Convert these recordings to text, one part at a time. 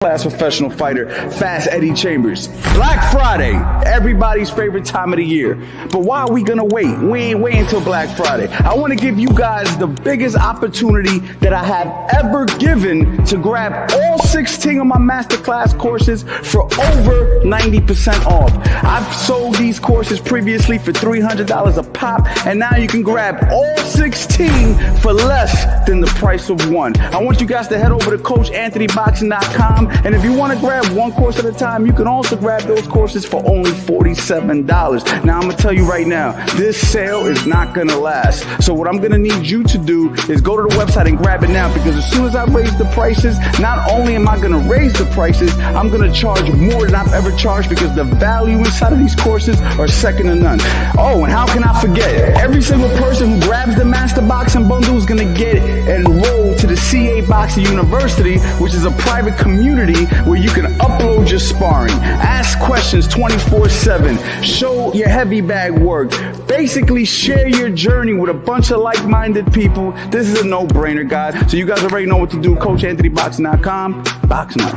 Class professional fighter, Fast Eddie Chambers. Black Friday, everybody's favorite time of the year. But why are we gonna wait? We ain't waiting until Black Friday. I wanna give you guys the biggest opportunity that I have ever given to grab all 16 of my masterclass courses for over 90% off. I've sold these courses previously for $300 a pop, and now you can grab all 16 for less than the price of one. I want you guys to head over to CoachAnthonyBoxing.com. And if you want to grab one course at a time, you can also grab those courses for only $47. Now, I'm going to tell you right now, this sale is not going to last. So what I'm going to need you to do is go to the website and grab it now, because as soon as I raise the prices, not only am I going to raise the prices, I'm going to charge more than I've ever charged, because the value inside of these courses are second to none. Oh, and how can I forget? Every single person who grabs the Master Boxing Bundle is going to get enrolled to the CA Boxing University, which is a private community where you can upload your sparring, ask questions 24/7, show your heavy bag work, basically share your journey with a bunch of like-minded people. This is a no-brainer, guys. So you guys already know what to do. CoachAnthonyBoxing.com. Box now.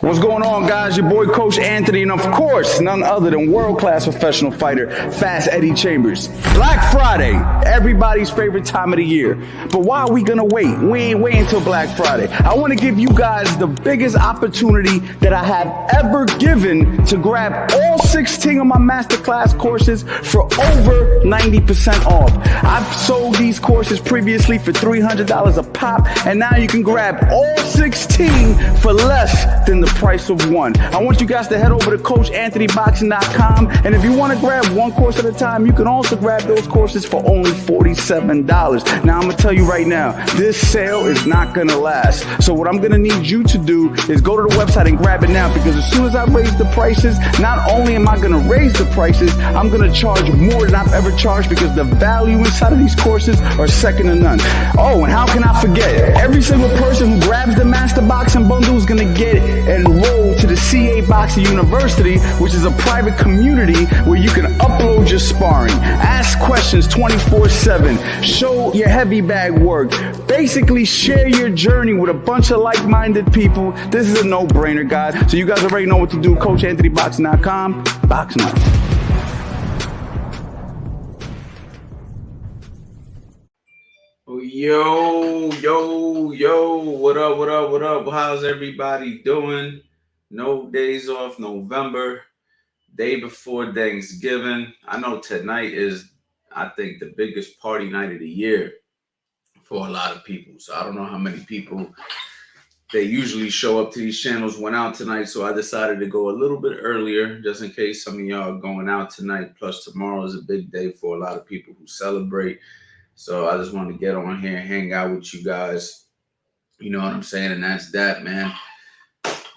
What's going on, guys? Your boy Coach Anthony, and of course, none other than world-class professional fighter, Fast Eddie Chambers. Black Friday, everybody's favorite time of the year. But why are we gonna wait? We ain't waiting until Black Friday. I want to give you guys the biggest opportunity that I have ever given to grab all 16 of my masterclass courses for over 90% off. I've sold these courses previously for $300 a pop, and now you can grab all 16 for less than the price of one. I want you guys to head over to CoachAnthonyBoxing.com, and if you want to grab one course at a time, you can also grab those courses for only $47. Now, I'm going to tell you right now, this sale is not going to last. So what I'm going to need you to do is go to the website and grab it now, because as soon as I raise the prices, not only am I going to raise the prices, I'm going to charge more than I've ever charged, because the value inside of these courses are second to none. Oh, and how can I forget? Every single person who grabs the Master Boxing Bundle is going to get enrolled to the CA Boxing University, which is a private community where you can upload your sparring, ask questions 24/7, show your heavy bag work, basically share your journey with a bunch of like-minded people. This is a no-brainer, guys. So you guys already know what to do. CoachAnthonyBoxing.com. Box now. Yo, what up? How's everybody doing? No days off, November, day before Thanksgiving. I know tonight is, I think, the biggest party night of the year for a lot of people. So I don't know how many people they usually show up to these channels went out tonight. So I decided to go a little bit earlier, just in case some of y'all are going out tonight. Plus tomorrow is a big day for a lot of people who celebrate. So I just wanted to get on here and hang out with you guys. You know what I'm saying? And that's that, man.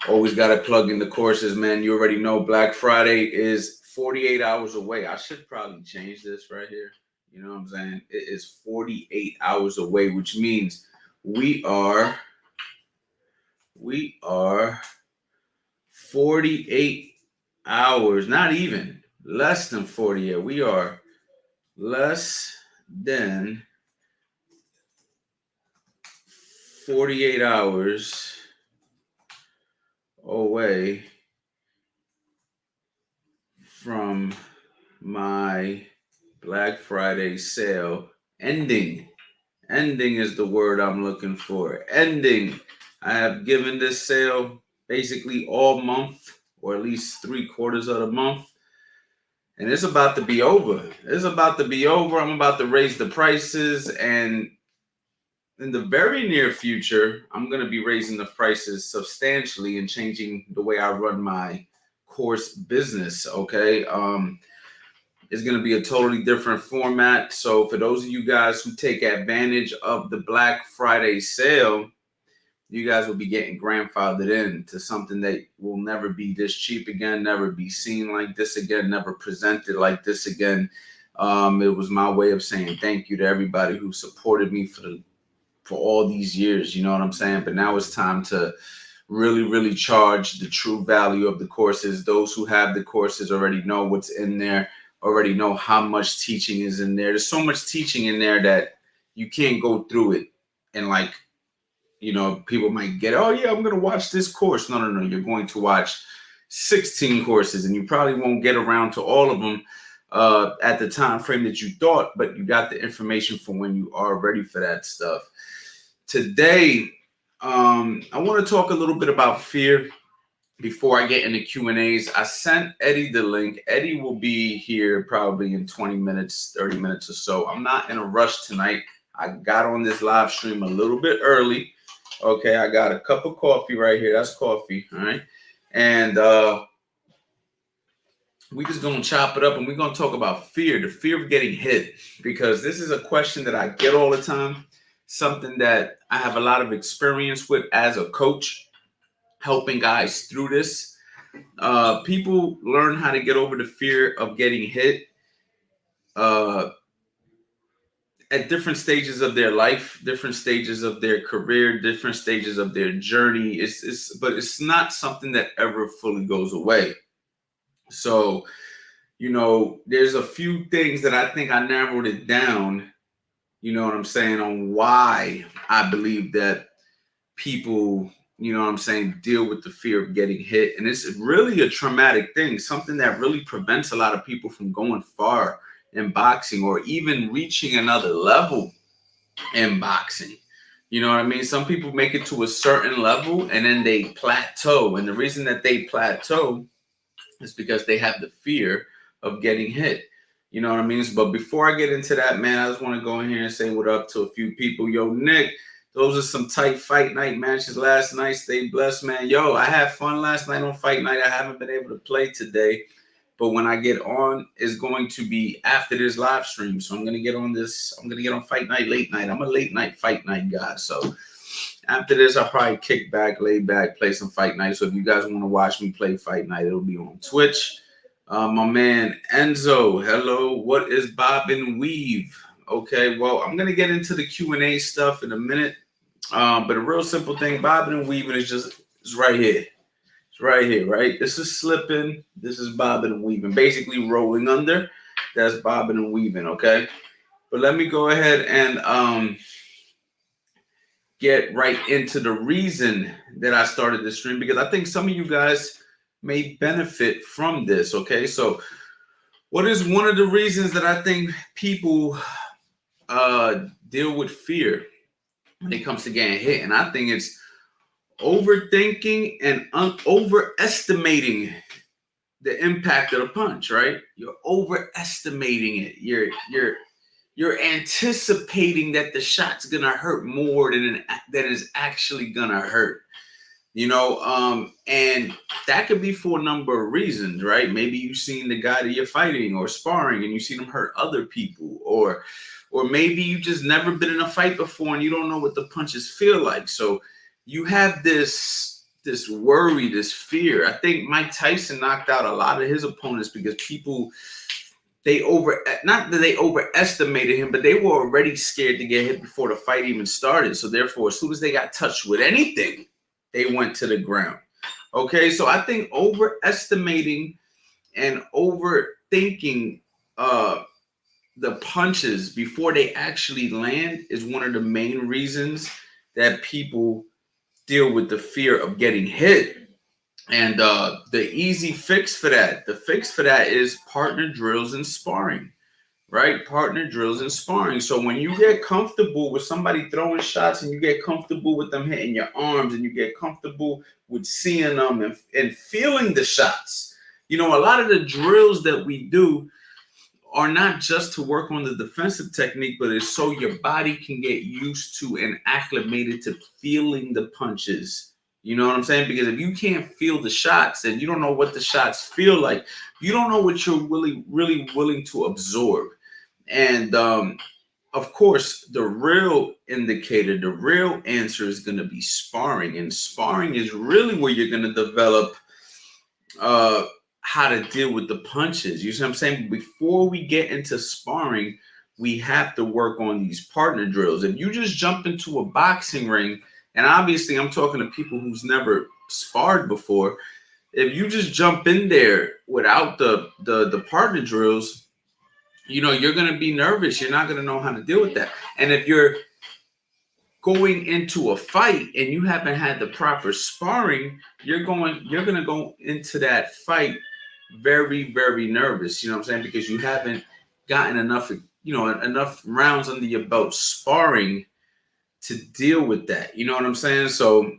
Always got to plug in the courses, man. You already know Black Friday is 48 hours away. I should probably change this right here. You know what I'm saying? It is 48 hours away, which means we are 48 hours, not even, less than 48. We are less than 48 hours away from my Black Friday sale ending. Ending is the word I'm looking for. Ending. I have given this sale basically all month, or at least 3/4 of the month. And it's about to be over. It's about to be over. I'm about to raise the prices. And in the very near future, I'm going to be raising the prices substantially and changing the way I run my course business. Okay. It's going to be a totally different format. So for those of you guys who take advantage of the Black Friday sale, you guys will be getting grandfathered in to something that will never be this cheap again, never be seen like this again, never presented like this again. It was my way of saying thank you to everybody who supported me for all these years. You know what I'm saying? But now it's time to really charge the true value of the courses. Those who have the courses already know what's in there, already know how much teaching is in there. There's so much teaching in there that you can't go through it and like, people might get, oh yeah, I'm going to watch this course. No. You're going to watch 16 courses, and you probably won't get around to all of them at the time frame that you thought, but you got the information for when you are ready for that stuff. Today, I want to talk a little bit about fear. Before I get into Q&As, I sent Eddie the link. Eddie will be here probably in 20 minutes, 30 minutes or so. I'm not in a rush tonight. I got on this live stream a little bit early. Okay, I got a cup of coffee right here. That's coffee, all right? And we just going to chop it up, and we're going to talk about fear, the fear of getting hit, because this is a question that I get all the time, something that I have a lot of experience with as a coach, helping guys through this. People learn how to get over the fear of getting hit at different stages of their life, different stages of their career, different stages of their journey. But it's not something that ever fully goes away. So, there's a few things that I think I narrowed it down, you know what I'm saying, on why I believe that people, deal with the fear of getting hit. And it's really a traumatic thing, something that really prevents a lot of people from going far in boxing or even reaching another level in boxing. You know what I mean? Some people make it to a certain level and then they plateau. And the reason that they plateau is because they have the fear of getting hit. You know what I mean? But before I get into that, man, I just want to go in here and say what up to a few people. Yo, Nick, those are some tight fight night matches last night. Stay blessed, man. Yo, I had fun last night on fight night. I haven't been able to play today, but when I get on, it's going to be after this live stream. So I'm going to get on this. I'm going to get on fight night late night. I'm a late night fight night guy. So after this, I'll probably kick back, lay back, play some fight night. So if you guys want to watch me play fight night, it'll be on Twitch. My man Enzo, hello. What is bob and weave? Okay, well, I'm gonna get into the Q&A stuff in a minute. But a real simple thing, bobbing and weaving is right here. It's right here, right? This is slipping. This is bobbing and weaving. Basically rolling under. That's bobbing and weaving, okay? But let me go ahead and get right into the reason that I started this stream, because I think some of you guys may benefit from this, okay? So what is one of the reasons that I think people deal with fear when it comes to getting hit? And I think it's overthinking and overestimating the impact of the punch, right? You're overestimating it. You're anticipating that the shot's gonna hurt more than is actually gonna hurt. And that could be for a number of reasons, right? Maybe you've seen the guy that you're fighting or sparring and you've seen him hurt other people, or maybe you just never been in a fight before and you don't know what the punches feel like. So you have this worry, this fear. I think Mike Tyson knocked out a lot of his opponents because people, not that they overestimated him, but they were already scared to get hit before the fight even started. So therefore, as soon as they got touched with anything, they went to the ground. Okay, so I think overestimating and overthinking the punches before they actually land is one of the main reasons that people deal with the fear of getting hit. And the easy fix for that, is partner drills and sparring, right? Partner drills and sparring. So when you get comfortable with somebody throwing shots and you get comfortable with them hitting your arms and you get comfortable with seeing them and feeling the shots, a lot of the drills that we do are not just to work on the defensive technique, but it's so your body can get used to and acclimated to feeling the punches. You know what I'm saying? Because if you can't feel the shots and you don't know what the shots feel like, you don't know what you're really willing to absorb. And of course, the real indicator, the real answer is going to be sparring. And sparring is really where you're going to develop how to deal with the punches. You see what I'm saying? Before we get into sparring, we have to work on these partner drills. If you just jump into a boxing ring, and obviously I'm talking to people who's never sparred before, if you just jump in there without the partner drills, you're going to be nervous. You're not going to know how to deal with that. And if you're going into a fight and you haven't had the proper sparring, you're going to go into that fight very, very nervous. You know what I'm saying? Because you haven't gotten enough, enough rounds under your belt sparring to deal with that. You know what I'm saying? So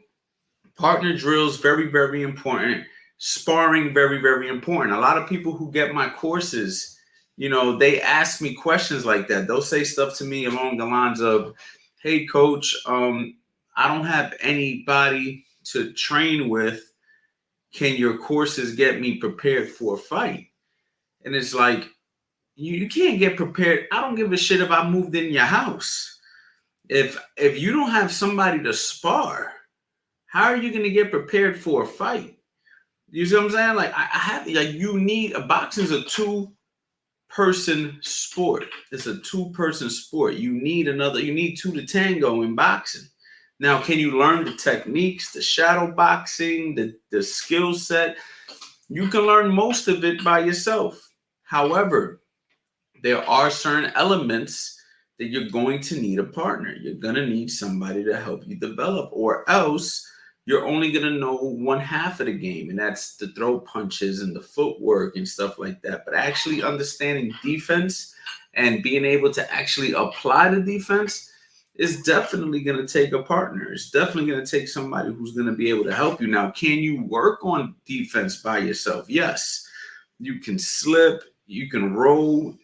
partner drills, very, very important. Sparring, very, very important. A lot of people who get my courses, they ask me questions like that. They'll say stuff to me along the lines of, hey, coach, I don't have anybody to train with. Can your courses get me prepared for a fight? And it's like, you can't get prepared. I don't give a shit if I moved in your house. If you don't have somebody to spar, how are you going to get prepared for a fight? You see what I'm saying? Like, you need boxing's a two-person sport. It's a two-person sport. You need two to tango in boxing. Now, can you learn the techniques, the shadow boxing, the skill set? You can learn most of it by yourself. However, there are certain elements that you're going to need a partner. You're going to need somebody to help you develop, or else you're only going to know one half of the game, and that's the throw punches and the footwork and stuff like that. But actually understanding defense and being able to actually apply the defense is definitely going to take a partner. It's definitely going to take somebody who's going to be able to help you. Now, can you work on defense by yourself? Yes. You can slip. You can roll,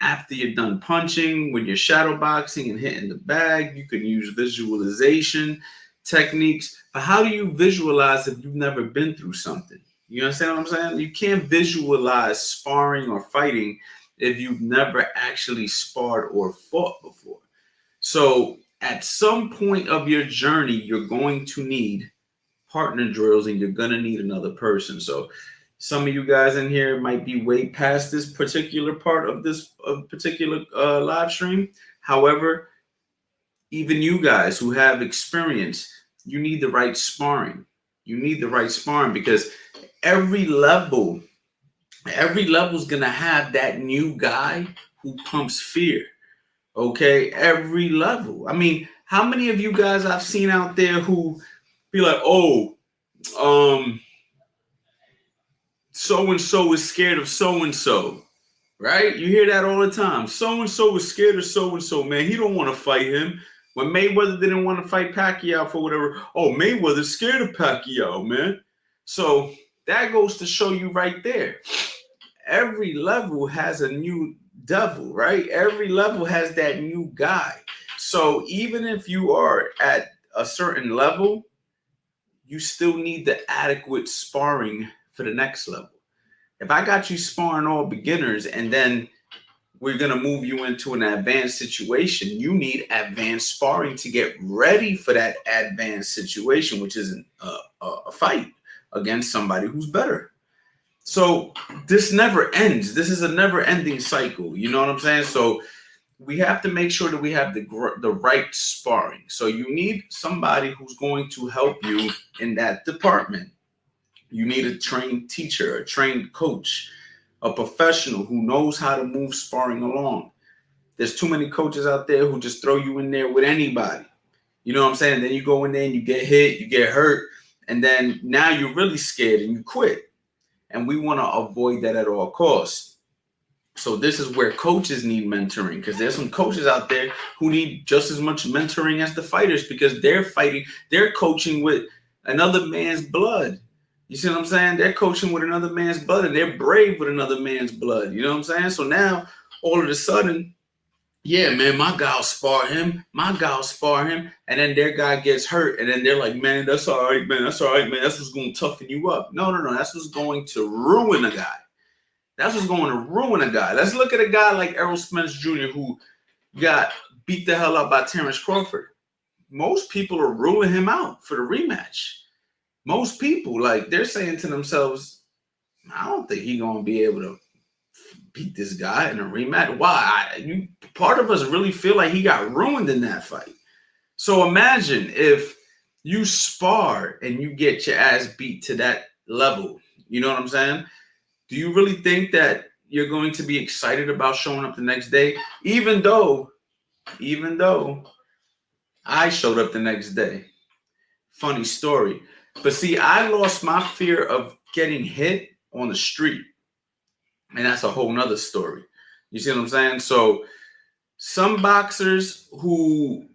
after you're done punching, when you're shadow boxing and hitting the bag. You can use visualization techniques. But how do you visualize if you've never been through something? You understand what I'm saying? You can't visualize sparring or fighting if you've never actually sparred or fought before. So at some point of your journey, you're going to need partner drills and you're going to need another person. So some of you guys in here might be way past this particular part of this particular live stream. However, even you guys who have experience, you need the right sparring. You need the right sparring because every level is going to have that new guy who pumps fear. Okay, every level. I mean, how many of you guys I've seen out there who be like, so-and-so is scared of so-and-so, right? You hear that all the time. So-and-so is scared of so-and-so, man. He don't want to fight him. When Mayweather didn't want to fight Pacquiao for whatever, Mayweather's scared of Pacquiao, man. So that goes to show you right there. Every level has a new devil, right? Every level has that new guy. So even if you are at a certain level, you still need the adequate sparring for the next level. If I got you sparring all beginners and then we're going to move you into an advanced situation, you need advanced sparring to get ready for that advanced situation, which is a fight against somebody who's better. So this never ends. This is a never-ending cycle. You know what I'm saying? So we have to make sure that we have the right sparring. So you need somebody who's going to help you in that department. You need a trained teacher, a trained coach, a professional who knows how to move sparring along. There's too many coaches out there who just throw you in there with anybody. You know what I'm saying? Then you go in there and you get hit, you get hurt, and then now you're really scared and you quit. And we want to avoid that at all costs. So this is where coaches need mentoring, because there's some coaches out there who need just as much mentoring as the fighters, because they're coaching with another man's blood. You see what I'm saying? They're coaching with another man's blood and they're brave with another man's blood. You know what I'm saying? So now all of a sudden, yeah, man, my guy will spar him. And then their guy gets hurt. And then they're like, man, that's all right, man. That's what's going to toughen you up. No. That's what's going to ruin a guy. Let's look at a guy like Errol Spence Jr. who got beat the hell up by Terrence Crawford. Most people are ruling him out for the rematch. Most people, like, they're saying to themselves, I don't think he's going to be able to beat this guy in a rematch. Why? Part of us really feel like he got ruined in that fight. So imagine if you spar and you get your ass beat to that level. You know what I'm saying? Do you really think that you're going to be excited about showing up the next day? Even though I showed up the next day. Funny story. But see, I lost my fear of getting hit on the street. And that's a whole nother story. You see what I'm saying? So some boxers who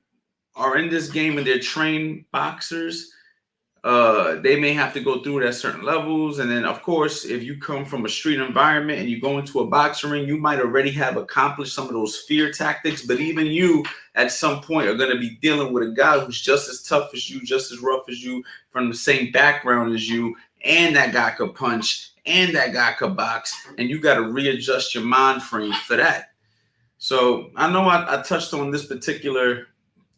are in this game and they're trained boxers, they may have to go through it at certain levels. And then, of course, if you come from a street environment and you go into a boxing ring, you might already have accomplished some of those fear tactics. But even you, at some point, are going to be dealing with a guy who's just as tough as you, just as rough as you, from the same background as you, and that guy could punch, and that guy could box, and you got to readjust your mind frame for that. So I know I touched on this particular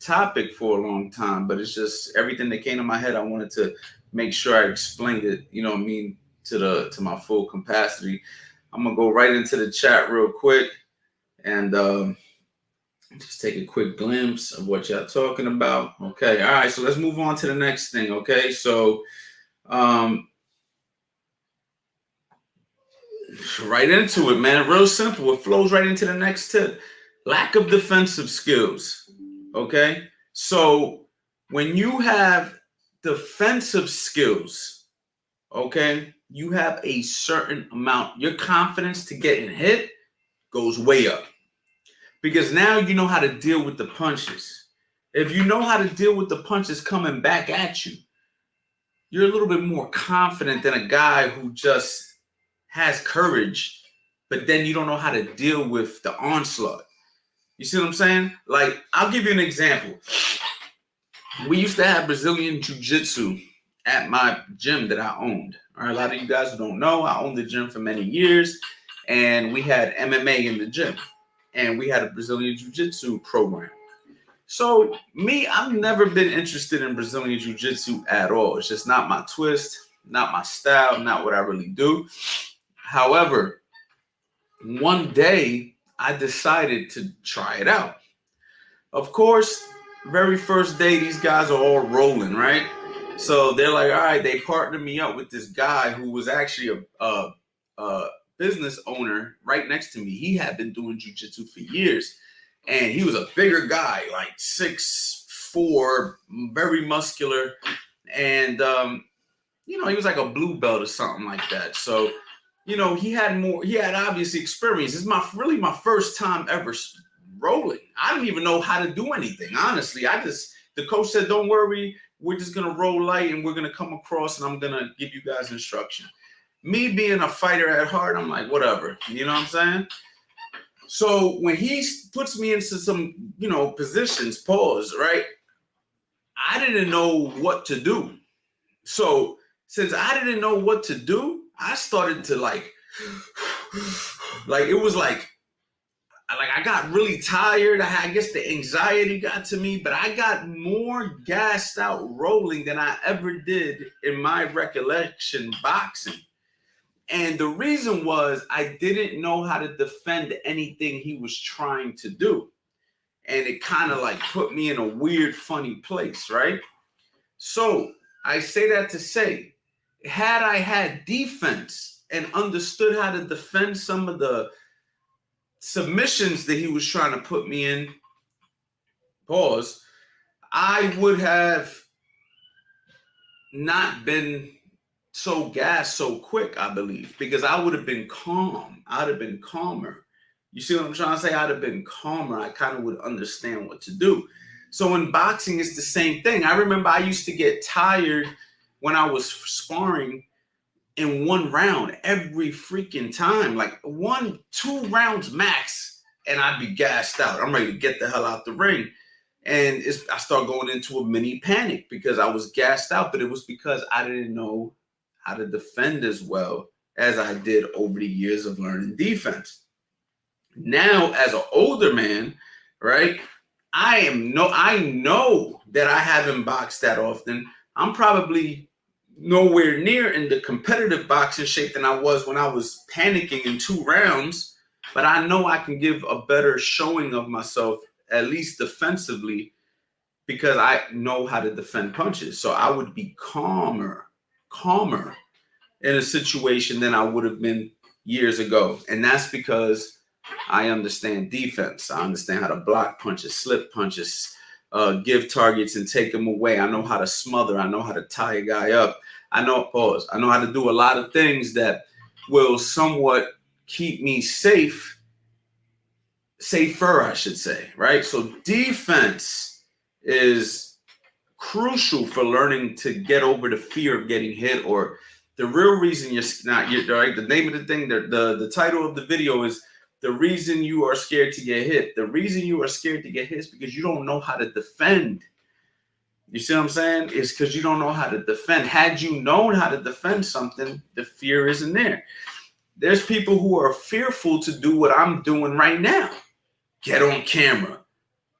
topic for a long time, but it's just everything that came to my head. I wanted to make sure I explained it, you know what I mean, to my full capacity. I'm gonna go right into the chat real quick and just take a quick glimpse of what y'all talking about. Okay, all right, so let's move on to the next thing. Okay, so right into it, man. Real simple. It flows right into the next tip. Lack of defensive skills. Okay. So when you have defensive skills, okay, you have a certain amount. Your confidence to getting hit goes way up. Because now you know how to deal with the punches. If you know how to deal with the punches coming back at you, you're a little bit more confident than a guy who just has courage, but then you don't know how to deal with the onslaught. You see what I'm saying? Like, I'll give you an example. We used to have Brazilian Jiu-Jitsu at my gym that I owned. All right, a lot of you guys who don't know, I owned the gym for many years, and we had MMA in the gym, and we had a Brazilian Jiu-Jitsu program. So me, I've never been interested in Brazilian Jiu-Jitsu at all. It's just not my twist, not my style, not what I really do. However, one day I decided to try it out. Of course, very first day, these guys are all rolling, right? So they're like, all right, they partnered me up with this guy who was actually a business owner right next to me. He had been doing jiu-jitsu for years. And he was a bigger guy, like 6'4", very muscular. And, he was like a blue belt or something like that. So, he had obviously experience. This is really my first time ever rolling. I didn't even know how to do anything, honestly. The coach said, don't worry, we're just going to roll light and we're going to come across and I'm going to give you guys instruction. Me being a fighter at heart, I'm like, whatever, you know what I'm saying? So when he puts me into some, positions, pause, right? I didn't know what to do. So since I didn't know what to do, I started to like it was like I got really tired. I guess the anxiety got to me, but I got more gassed out rolling than I ever did in my recollection boxing. And the reason was I didn't know how to defend anything he was trying to do. And it kind of like put me in a weird, funny place, right? So I say that to say, had I had defense and understood how to defend some of the submissions that he was trying to put me in, pause, I would have not been so gassed so quick, I believe, because I would have been calm. I'd have been calmer. You see what I'm trying to say? I'd have been calmer. I kind of would understand what to do. So in boxing, it's the same thing. I remember I used to get tired when I was sparring in one round every freaking time, like 1-2 rounds max, and I'd be gassed out. I'm ready to get the hell out the ring. And I start going into a mini panic because I was gassed out, but it was because I didn't know how to defend as well as I did over the years of learning defense. Now, as an older man, right, I know that I haven't boxed that often. I'm probably nowhere near in the competitive boxing shape than I was when I was panicking in 2 rounds, but I know I can give a better showing of myself, at least defensively, because I know how to defend punches. So I would be calmer in a situation than I would have been years ago. And that's because I understand defense. I understand how to block punches, slip punches, give targets and take them away. I know how to smother. I know how to tie a guy up. I know how to do a lot of things that will somewhat keep me safer, I should say, right? So defense is crucial for learning to get over the fear of getting hit, or the real reason you're right. The name of the thing, the title of the video is the reason you are scared to get hit. The reason you are scared to get hit is because you don't know how to defend. You see what I'm saying? It's because you don't know how to defend. Had you known how to defend something, the fear isn't there. There's people who are fearful to do what I'm doing right now. Get on camera,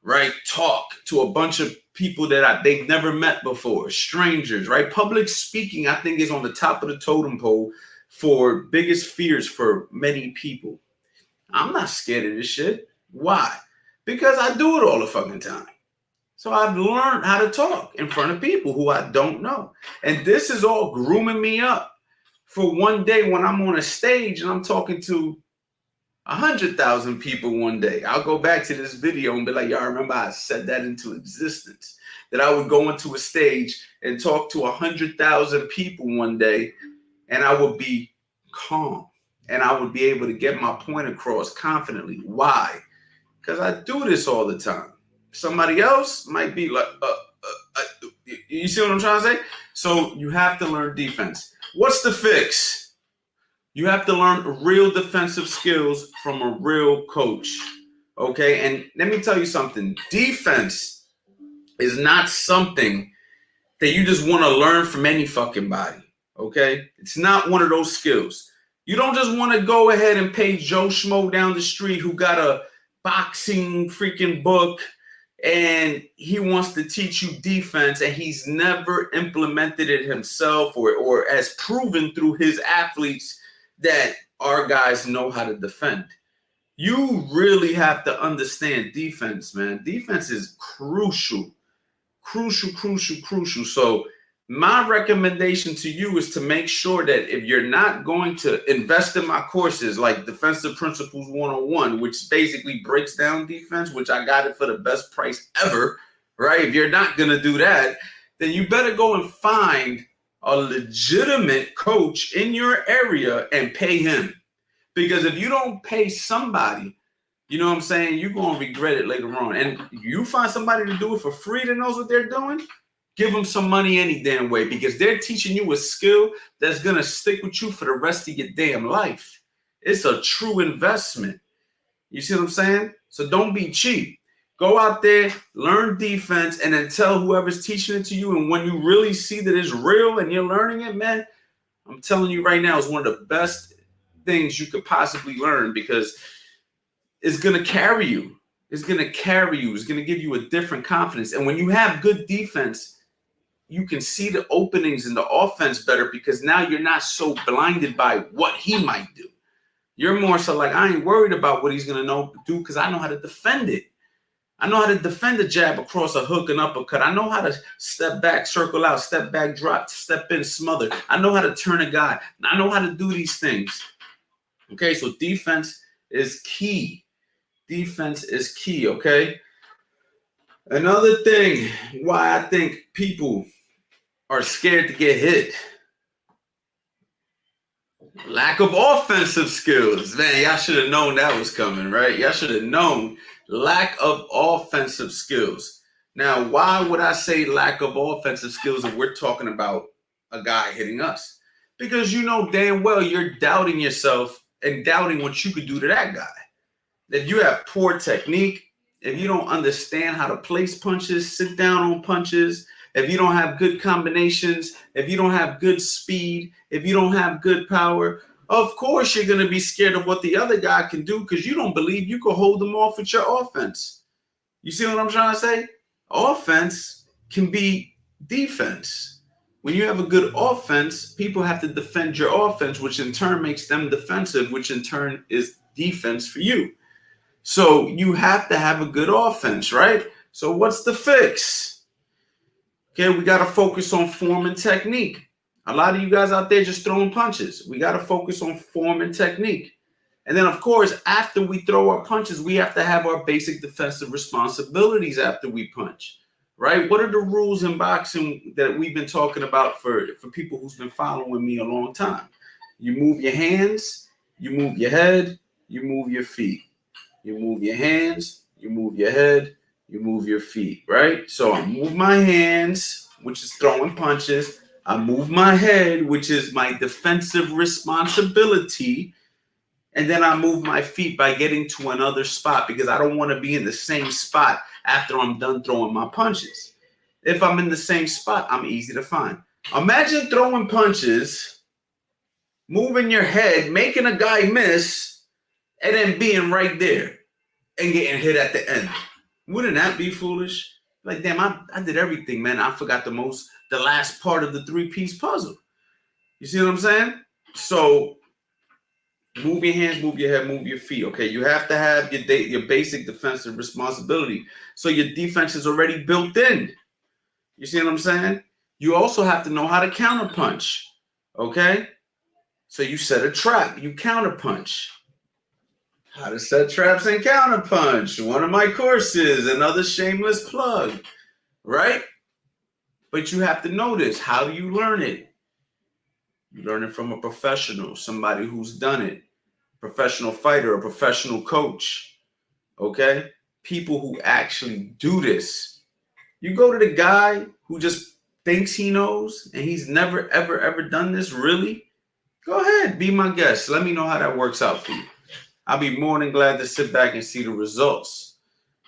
right? Talk to a bunch of people that they've never met before, strangers, right? Public speaking, I think, is on the top of the totem pole for biggest fears for many people. I'm not scared of this shit. Why? Because I do it all the fucking time. So I've learned how to talk in front of people who I don't know. And this is all grooming me up for one day when I'm on a stage and I'm talking to 100,000 people one day. I'll go back to this video and be like, y'all remember I said that into existence, that I would go into a stage and talk to 100,000 people one day, and I would be calm and I would be able to get my point across confidently. Why? Because I do this all the time. Somebody else might be like, you see what I'm trying to say? So you have to learn defense. What's the fix? You have to learn real defensive skills from a real coach. Okay? And let me tell you something. Defense is not something that you just want to learn from any fucking body. Okay? It's not one of those skills. You don't just want to go ahead and pay Joe Schmo down the street who got a boxing freaking book and he wants to teach you defense, and he's never implemented it himself or has proven through his athletes that our guys know how to defend. You really have to understand defense, man. Defense is crucial. So my recommendation to you is to make sure that if you're not going to invest in my courses like Defensive Principles 101, which basically breaks down defense, which I got it for the best price ever, right? If you're not going to do that, then you better go and find a legitimate coach in your area and pay him. Because if you don't pay somebody, you know what I'm saying, you're going to regret it later on. And you find somebody to do it for free that knows what they're doing, give them some money any damn way, because they're teaching you a skill that's going to stick with you for the rest of your damn life. It's a true investment. You see what I'm saying? So don't be cheap. Go out there, learn defense, and then tell whoever's teaching it to you. And when you really see that it's real and you're learning it, man, I'm telling you right now, it's one of the best things you could possibly learn, because it's going to carry you. It's going to carry you. It's going to give you a different confidence. And when you have good defense, you can see the openings in the offense better, because now you're not so blinded by what he might do. You're more so like, I ain't worried about what he's going to do, because I know how to defend it. I know how to defend a jab across a hook and uppercut. I know how to step back, circle out, step back, drop, step in, smother. I know how to turn a guy. I know how to do these things. Okay, so defense is key. Defense is key, okay? Another thing why I think people are scared to get hit: lack of offensive skills. Man, y'all should have known that was coming, right? Y'all should have known lack of offensive skills. Now, why would I say lack of offensive skills if we're talking about a guy hitting us? Because you know damn well you're doubting yourself and doubting what you could do to that guy. If you have poor technique, if you don't understand how to place punches, sit down on punches, if you don't have good combinations, if you don't have good speed, if you don't have good power, of course you're going to be scared of what the other guy can do, because you don't believe you can hold them off with your offense. You see what I'm trying to say? Offense can be defense. When you have a good offense, people have to defend your offense, which in turn makes them defensive, which in turn is defense for you. So you have to have a good offense, right? So what's the fix? Okay, we got to focus on form and technique. A lot of you guys out there just throwing punches. We got to focus on form and technique. And then, of course, after we throw our punches, we have to have our basic defensive responsibilities after we punch, right? What are the rules in boxing that we've been talking about for people who's been following me a long time? You move your hands, you move your head, you move your feet. You move your hands, you move your head, you move your feet, right? So I move my hands, which is throwing punches. I move my head, which is my defensive responsibility. And then I move my feet by getting to another spot because I don't want to be in the same spot after I'm done throwing my punches. If I'm in the same spot, I'm easy to find. Imagine throwing punches, moving your head, making a guy miss, and then being right there and getting hit at the end. Wouldn't that be foolish? Like, damn, I did everything, man. I forgot the last part of the three-piece puzzle. You see what I'm saying? So move your hands, move your head, move your feet. Okay, you have to have your basic defensive responsibility. So your defense is already built in. You see what I'm saying? You also have to know how to counterpunch. Okay? So you set a trap, you counterpunch. How to set traps and counterpunch. One of my courses, another shameless plug, right? But you have to know this. How do you learn it? You learn it from a professional, somebody who's done it, professional fighter, a professional coach, okay? People who actually do this. You go to the guy who just thinks he knows and he's never, ever, ever done this, really? Go ahead, be my guest. Let me know how that works out for you. I'll be more than glad to sit back and see the results.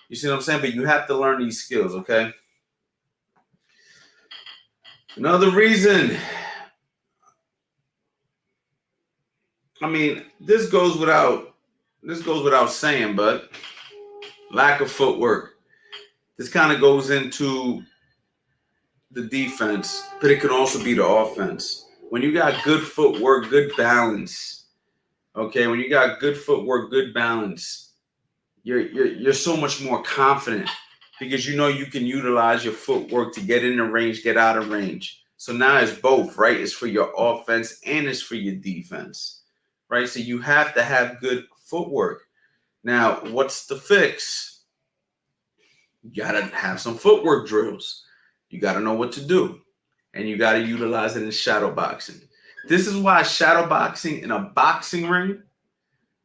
You see what I'm saying? But you have to learn these skills, okay? Another reason. I mean, this goes without saying, but lack of footwork. This kind of goes into the defense, but it can also be the offense. When you got good footwork, good balance, okay, when you got good footwork, good balance, you're so much more confident because you know you can utilize your footwork to get in the range, get out of range. So now it's both, right? It's for your offense and it's for your defense, right? So you have to have good footwork. Now, what's the fix? You got to have some footwork drills. You got to know what to do. And you got to utilize it in shadow boxing. This is why shadow boxing in a boxing ring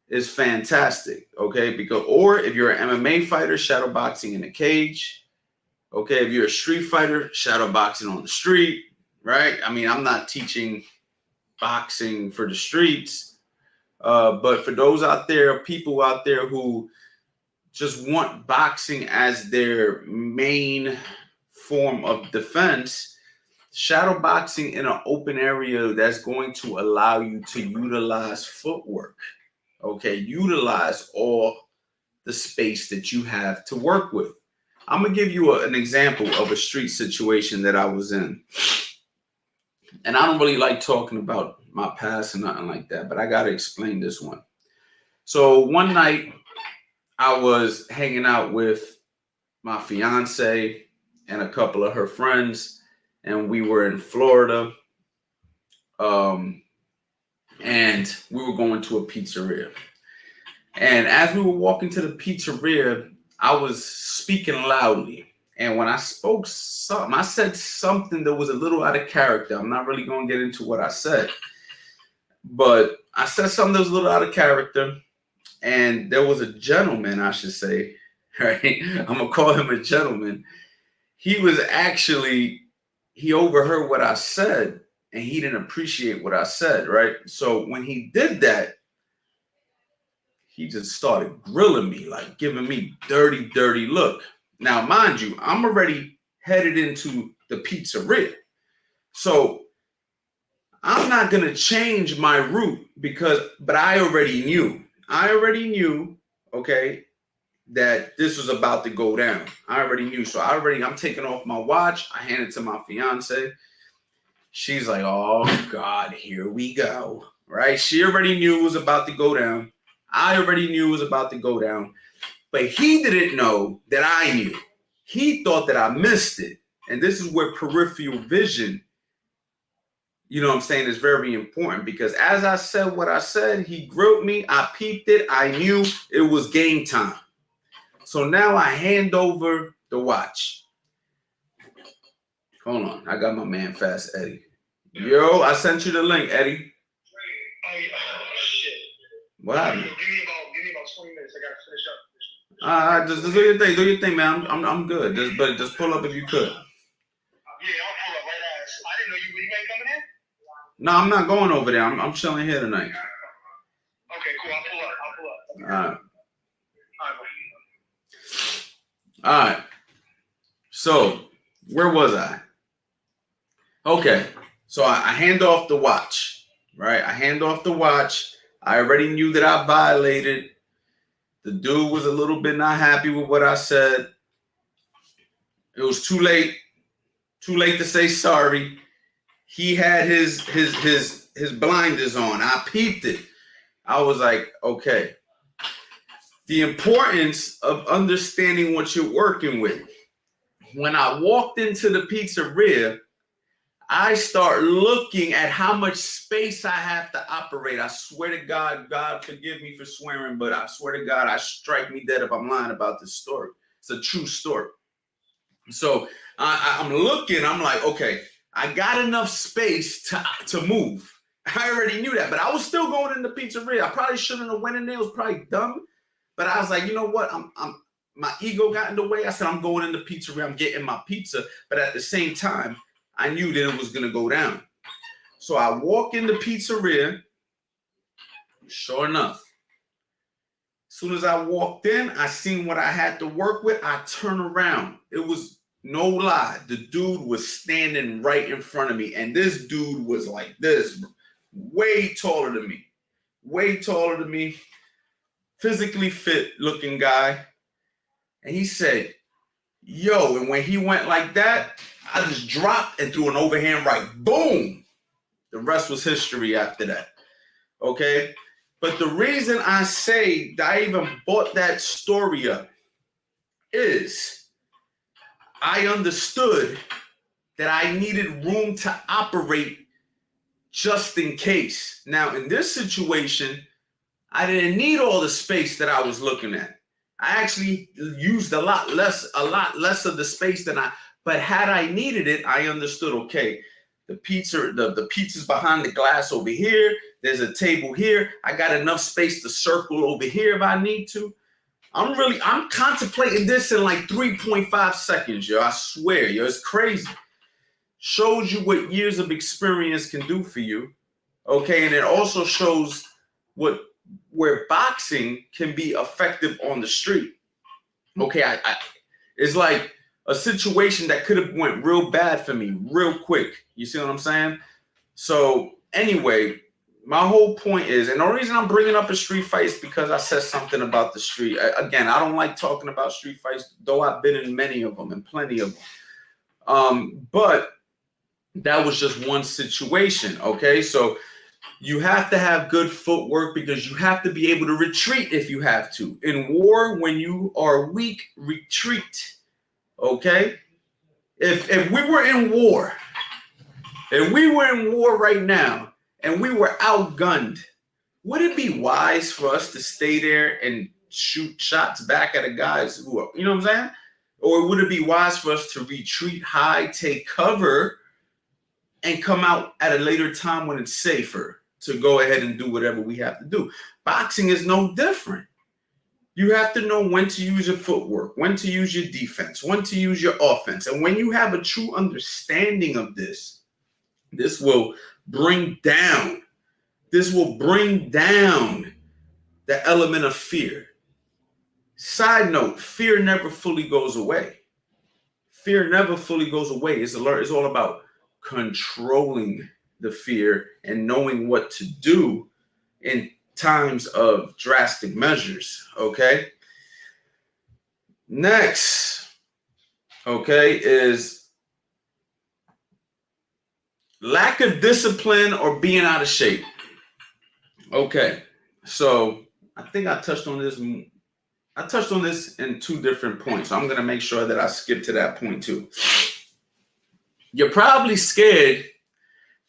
is fantastic, okay? Because, or if you're an MMA fighter, shadow boxing in a cage. Okay, if you're a street fighter, shadow boxing on the street, right? I mean, I'm not teaching boxing for the streets, but for those out there, people out there who just want boxing as their main form of defense, shadow boxing in an open area that's going to allow you to utilize footwork. Okay, utilize all the space that you have to work with. I'm going to give you an example of a street situation that I was in. And I don't really like talking about my past and nothing like that, but I got to explain this one. So one night I was hanging out with my fiance and a couple of her friends, and we were in Florida. And we were going to a pizzeria. And as we were walking to the pizzeria, I was speaking loudly. And when I spoke something, I said something that was a little out of character. I'm not really going to get into what I said. But I said something that was a little out of character. And there was a gentleman, I should say, right? I'm going to call him a gentleman. He overheard what I said. And he didn't appreciate what I said, right? So when he did that, he just started grilling me, like giving me dirty, dirty look. Now, mind you, I'm already headed into the pizzeria. So I'm not going to change my route but I already knew, okay, that this was about to go down. I already knew. So I'm taking off my watch. I hand it to my fiance. She's like, oh, God, here we go, right? She already knew it was about to go down. I already knew it was about to go down. But he didn't know that I knew. He thought that I missed it. And this is where peripheral vision you know what I'm saying, is very important because as I said what I said, he grilled me, I peeped it, I knew it was game time. So now I hand over the watch. Hold on, I got my man Fast Eddie. Yo, I sent you the link, Eddie. Oh shit. What happened? Give me about 20 minutes. I gotta finish up. Just do your thing. Do your thing, man. I'm good. Just pull up if you could. Yeah, I'll pull up right ass. I didn't know you ain't coming in. No, I'm not going over there. I'm chilling here tonight. Okay, cool. I'll pull up. All right. All right. All right. So where was I? Okay. So I hand off the watch, right? I hand off the watch. I already knew that I violated. The dude was a little bit not happy with what I said. It was too late. Too late to say sorry. He had his blinders on. I peeped it. I was like, okay. The importance of understanding what you're working with. When I walked into the pizzeria, I start looking at how much space I have to operate. I swear to God, God forgive me for swearing, but I swear to God, I strike me dead if I'm lying about this story. It's a true story. So I'm looking, I'm like, okay, I got enough space to move. I already knew that, but I was still going in the pizzeria. I probably shouldn't have went in there. It was probably dumb, but I was like, you know what? My ego got in the way. I said, I'm going in the pizzeria. I'm getting my pizza, but at the same time, I knew that it was going to go down. So I walk in the pizzeria. Sure enough, as soon as I walked in, I seen what I had to work with. I turn around. It was no lie. The dude was standing right in front of me. And this dude was like this, way taller than me. Way taller than me. Physically fit looking guy. And he said, yo, and when he went like that, I just dropped and threw an overhand right. Boom. The rest was history after that. Okay. But the reason I say that I even brought that story up is I understood that I needed room to operate just in case. Now, in this situation, I didn't need all the space that I was looking at. I actually used a lot less of the space than but had I needed it, I understood, okay, the pizza's behind the glass over here. There's a table here. I got enough space to circle over here if I need to. I'm contemplating this in like 3.5 seconds, yo. I swear, yo, it's crazy. Shows you what years of experience can do for you. Okay, and it also shows where boxing can be effective on the street. Okay, it's like a situation that could have went real bad for me real quick. You see what I'm saying? So anyway, my whole point is, and the reason I'm bringing up a street fight is because I said something about the street. Again, I don't like talking about street fights, though I've been in many of them and plenty of them. But that was just one situation, okay? So you have to have good footwork because you have to be able to retreat if you have to. In war, when you are weak, retreat, okay? If we were in war, right now and we were outgunned, would it be wise for us to stay there and shoot shots back at the guys who are, you know what I'm saying? Or would it be wise for us to retreat high, take cover, and come out at a later time when it's safer to go ahead and do whatever we have to do? Boxing is no different. You have to know when to use your footwork, when to use your defense, when to use your offense. And when you have a true understanding of this, this will bring down the element of fear. Side note, fear never fully goes away. Fear never fully goes away. It's all about controlling the fear and knowing what to do in times of drastic measures, okay? Next, okay, is lack of discipline or being out of shape. Okay, so I think I touched on this in 2 different points. So I'm going to make sure that I skip to that point too. You're probably scared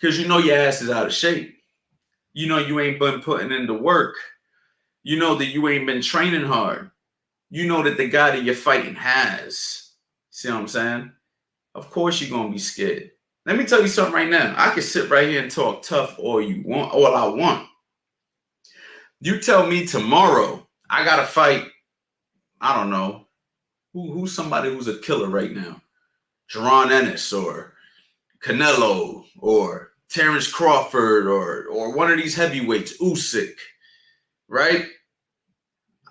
Because you know your ass is out of shape. You know you ain't been putting in the work. You know that you ain't been training hard. You know that the guy that you're fighting has. See what I'm saying? Of course you're gonna be scared. Let me tell you something right now. I can sit right here and talk tough all you want, all I want. You tell me tomorrow I gotta fight, I don't know, who's somebody who's a killer right now? Jaron Ennis or Canelo or Terrence Crawford or one of these heavyweights, Usyk, right?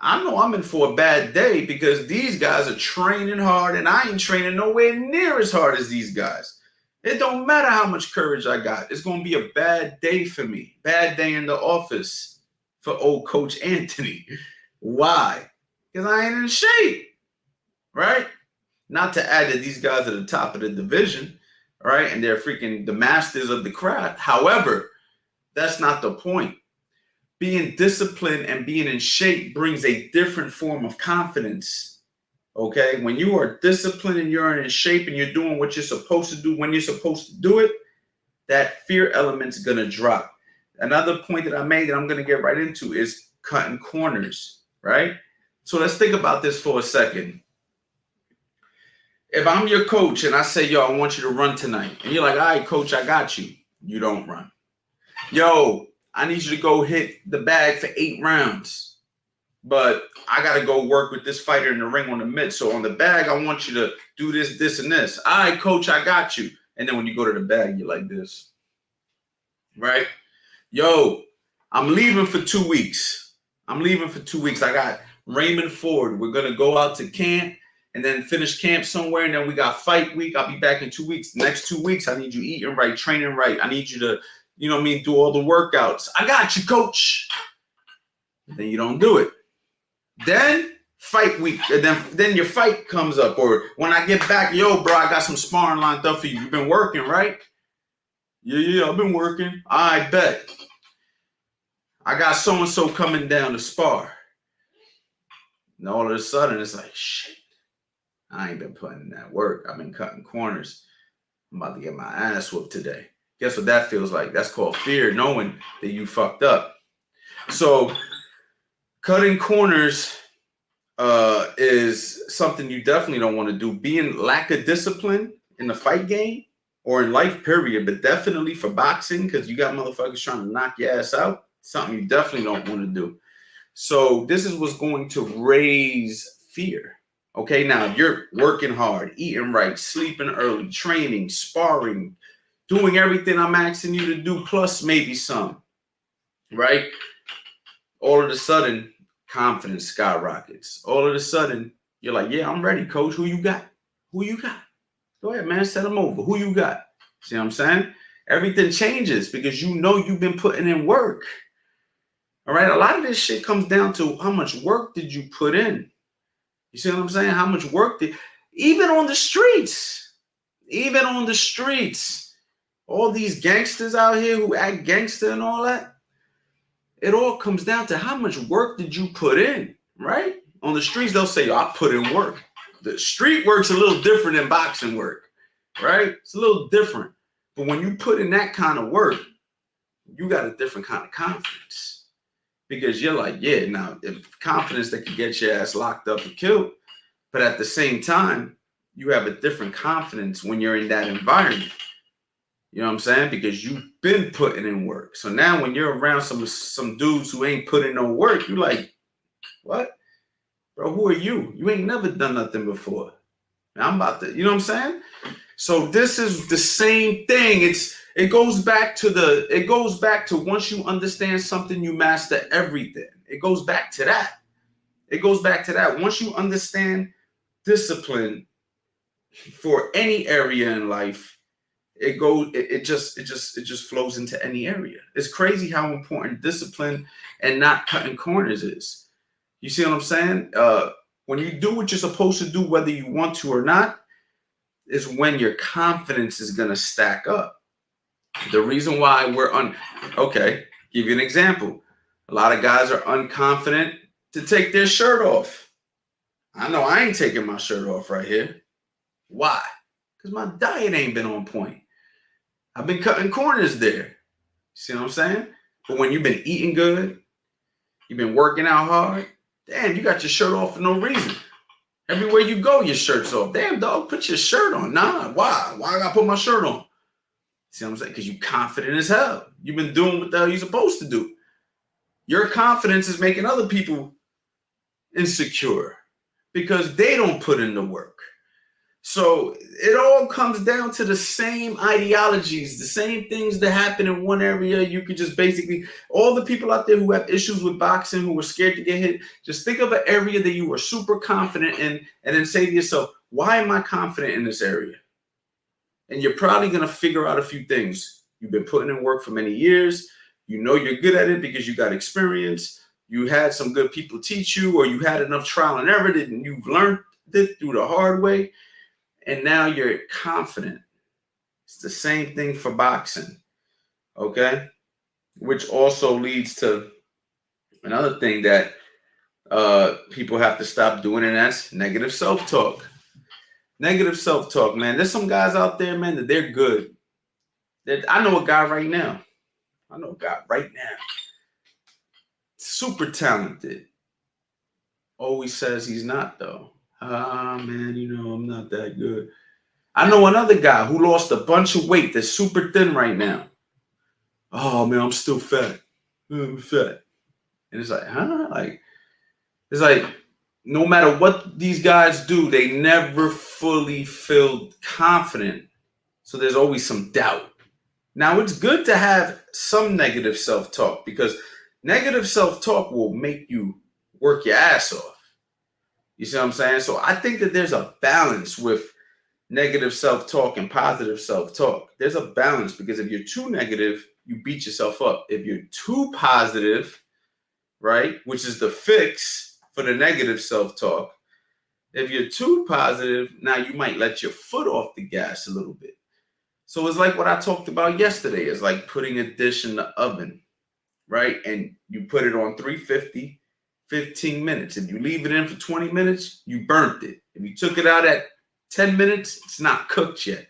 I know I'm in for a bad day because these guys are training hard and I ain't training nowhere near as hard as these guys. It don't matter how much courage I got. It's going to be a bad day for me. Bad day in the office for old Coach Anthony. Why? Because I ain't in shape, right? Not to add that these guys are the top of the division, right? And they're freaking the masters of the craft. However, that's not the point. Being disciplined and being in shape brings a different form of confidence, okay? When you are disciplined and you're in shape and you're doing what you're supposed to do when you're supposed to do it, that fear element's going to drop. Another point that I made that I'm going to get right into is cutting corners, right? So let's think about this for a second. If I'm your coach and I say, yo, I want you to run tonight, and you're like, all right, coach, I got you. You don't run. Yo, I need you to go hit the bag for 8 rounds, but I got to go work with this fighter in the ring on the mid. So on the bag, I want you to do this, this, and this. All right, coach, I got you. And then when you go to the bag, you're like this, right? Yo, I'm leaving for 2 weeks. I got Raymond Ford. We're going to go out to camp and then finish camp somewhere. And then we got fight week. I'll be back in 2 weeks. The next 2 weeks, I need you eating right, training right. I need you to, you know what I mean, do all the workouts. I got you, coach. Then you don't do it. Then fight week. And then your fight comes up. Or when I get back, yo, bro, I got some sparring lined up for you. You've been working, right? Yeah, I've been working. I bet. I got so-and-so coming down to spar. And all of a sudden, it's like, shit. I ain't been putting in that work. I've been cutting corners. I'm about to get my ass whooped today. Guess what that feels like? That's called fear, knowing that you fucked up. So cutting corners is something you definitely don't want to do. Being lack of discipline in the fight game or in life, period, but definitely for boxing, because you got motherfuckers trying to knock your ass out, something you definitely don't want to do. So this is what's going to raise fear. Okay, now you're working hard, eating right, sleeping early, training, sparring, doing everything I'm asking you to do, plus maybe some, right? All of a sudden, confidence skyrockets. All of a sudden, you're like, yeah, I'm ready, coach. Who you got? Who you got? Go ahead, man. Set them over. Who you got? See what I'm saying? Everything changes because you know you've been putting in work. All right? A lot of this shit comes down to how much work did you put in? You see what I'm saying? How much work did, even on the streets, all these gangsters out here who act gangster and all that, it all comes down to how much work did you put in, right? On the streets, they'll say, I put in work. The street work's a little different than boxing work, right? It's a little different. But when you put in that kind of work, you got a different kind of confidence. Because you're like, yeah, now, confidence that can get your ass locked up and killed. But at the same time, you have a different confidence when you're in that environment. You know what I'm saying? Because you've been putting in work. So now when you're around some dudes who ain't putting no work, you're like, what? Bro, who are you? You ain't never done nothing before. I'm about to, you know what I'm saying? So this is the same thing. It goes back to once you understand something, you master everything. It goes back to that. Once you understand discipline for any area in life, it just flows into any area. It's crazy how important discipline and not cutting corners is. You see what I'm saying? When you do what you're supposed to do, whether you want to or not, is when your confidence is going to stack up. The reason why give you an example. A lot of guys are unconfident to take their shirt off. I know I ain't taking my shirt off right here. Why? Because my diet ain't been on point. I've been cutting corners there. See what I'm saying? But when you've been eating good, you've been working out hard, damn, you got your shirt off for no reason. Everywhere you go, your shirt's off. Damn, dog, put your shirt on. Nah, why? Why I gotta put my shirt on? See what I'm saying? Because you confident as hell. You've been doing what the hell you're supposed to do. Your confidence is making other people insecure because they don't put in the work. So it all comes down to the same ideologies, the same things that happen in one area. You could just basically, all the people out there who have issues with boxing, who were scared to get hit, just think of an area that you were super confident in and then say to yourself, why am I confident in this area? And you're probably going to figure out a few things. You've been putting in work for many years. You know you're good at it because you got experience. You had some good people teach you, or you had enough trial and error that you've learned it through the hard way. And now you're confident. It's the same thing for boxing, okay? Which also leads to another thing that people have to stop doing, and that's negative self-talk. Negative self-talk, man. There's some guys out there, man, that they're good. I know a guy right now. Super talented. Always says he's not, though. Man, I'm not that good. I know another guy who lost a bunch of weight that's super thin right now. Oh, man, I'm still fat. I'm fat. And it's like, huh? It's like, no matter what these guys do, they never fully feel confident. So there's always some doubt. Now, it's good to have some negative self-talk because negative self-talk will make you work your ass off. You see what I'm saying? So I think that there's a balance with negative self-talk and positive self-talk. There's a balance because if you're too negative, you beat yourself up. If you're too positive, right, which is the fix for the negative self-talk, if you're too positive, now you might let your foot off the gas a little bit. So it's like what I talked about yesterday. It's like putting a dish in the oven, right? And you put it on 350. 15 minutes. If you leave it in for 20 minutes, you burnt it. If you took it out at 10 minutes, it's not cooked yet,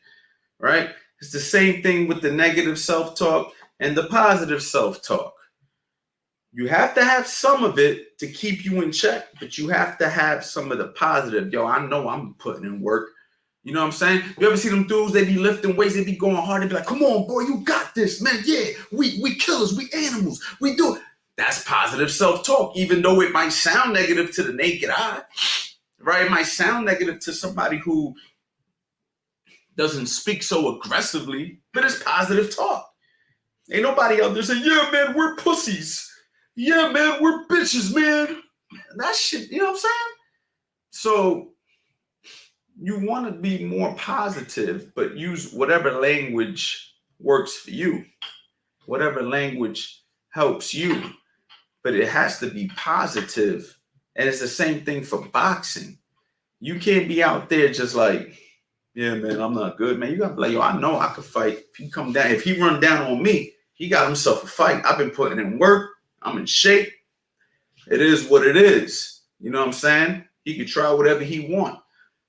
right? It's the same thing with the negative self-talk and the positive self-talk. You have to have some of it to keep you in check, but you have to have some of the positive. Yo, I know I'm putting in work. You know what I'm saying? You ever see them dudes, they be lifting weights, they be going hard, they be like, come on, boy, you got this, man. Yeah, we killers, we animals, we do it. That's positive self-talk, even though it might sound negative to the naked eye, right? It might sound negative to somebody who doesn't speak so aggressively, but it's positive talk. Ain't nobody out there saying, yeah, man, we're pussies. Yeah, man, we're bitches, man. That shit, you know what I'm saying? So you want to be more positive, but use whatever language works for you, whatever language helps you. But it has to be positive. And it's the same thing for boxing. You can't be out there just like, yeah, man, I'm not good, man. You got to be like, yo, I know I could fight. If he come down, if he run down on me, he got himself a fight. I've been putting in work. I'm in shape. It is what it is. You know what I'm saying? He can try whatever he want.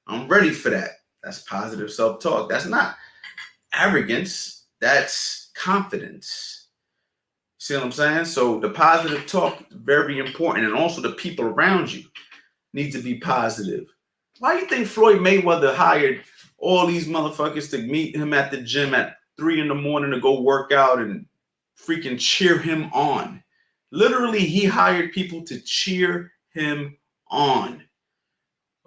I'm ready for that. That's positive self-talk. That's not arrogance. That's confidence. See what I'm saying? So the positive talk is very important. And also the people around you need to be positive. Why do you think Floyd Mayweather hired all these motherfuckers to meet him at the gym at 3 a.m. to go work out and freaking cheer him on? Literally, he hired people to cheer him on.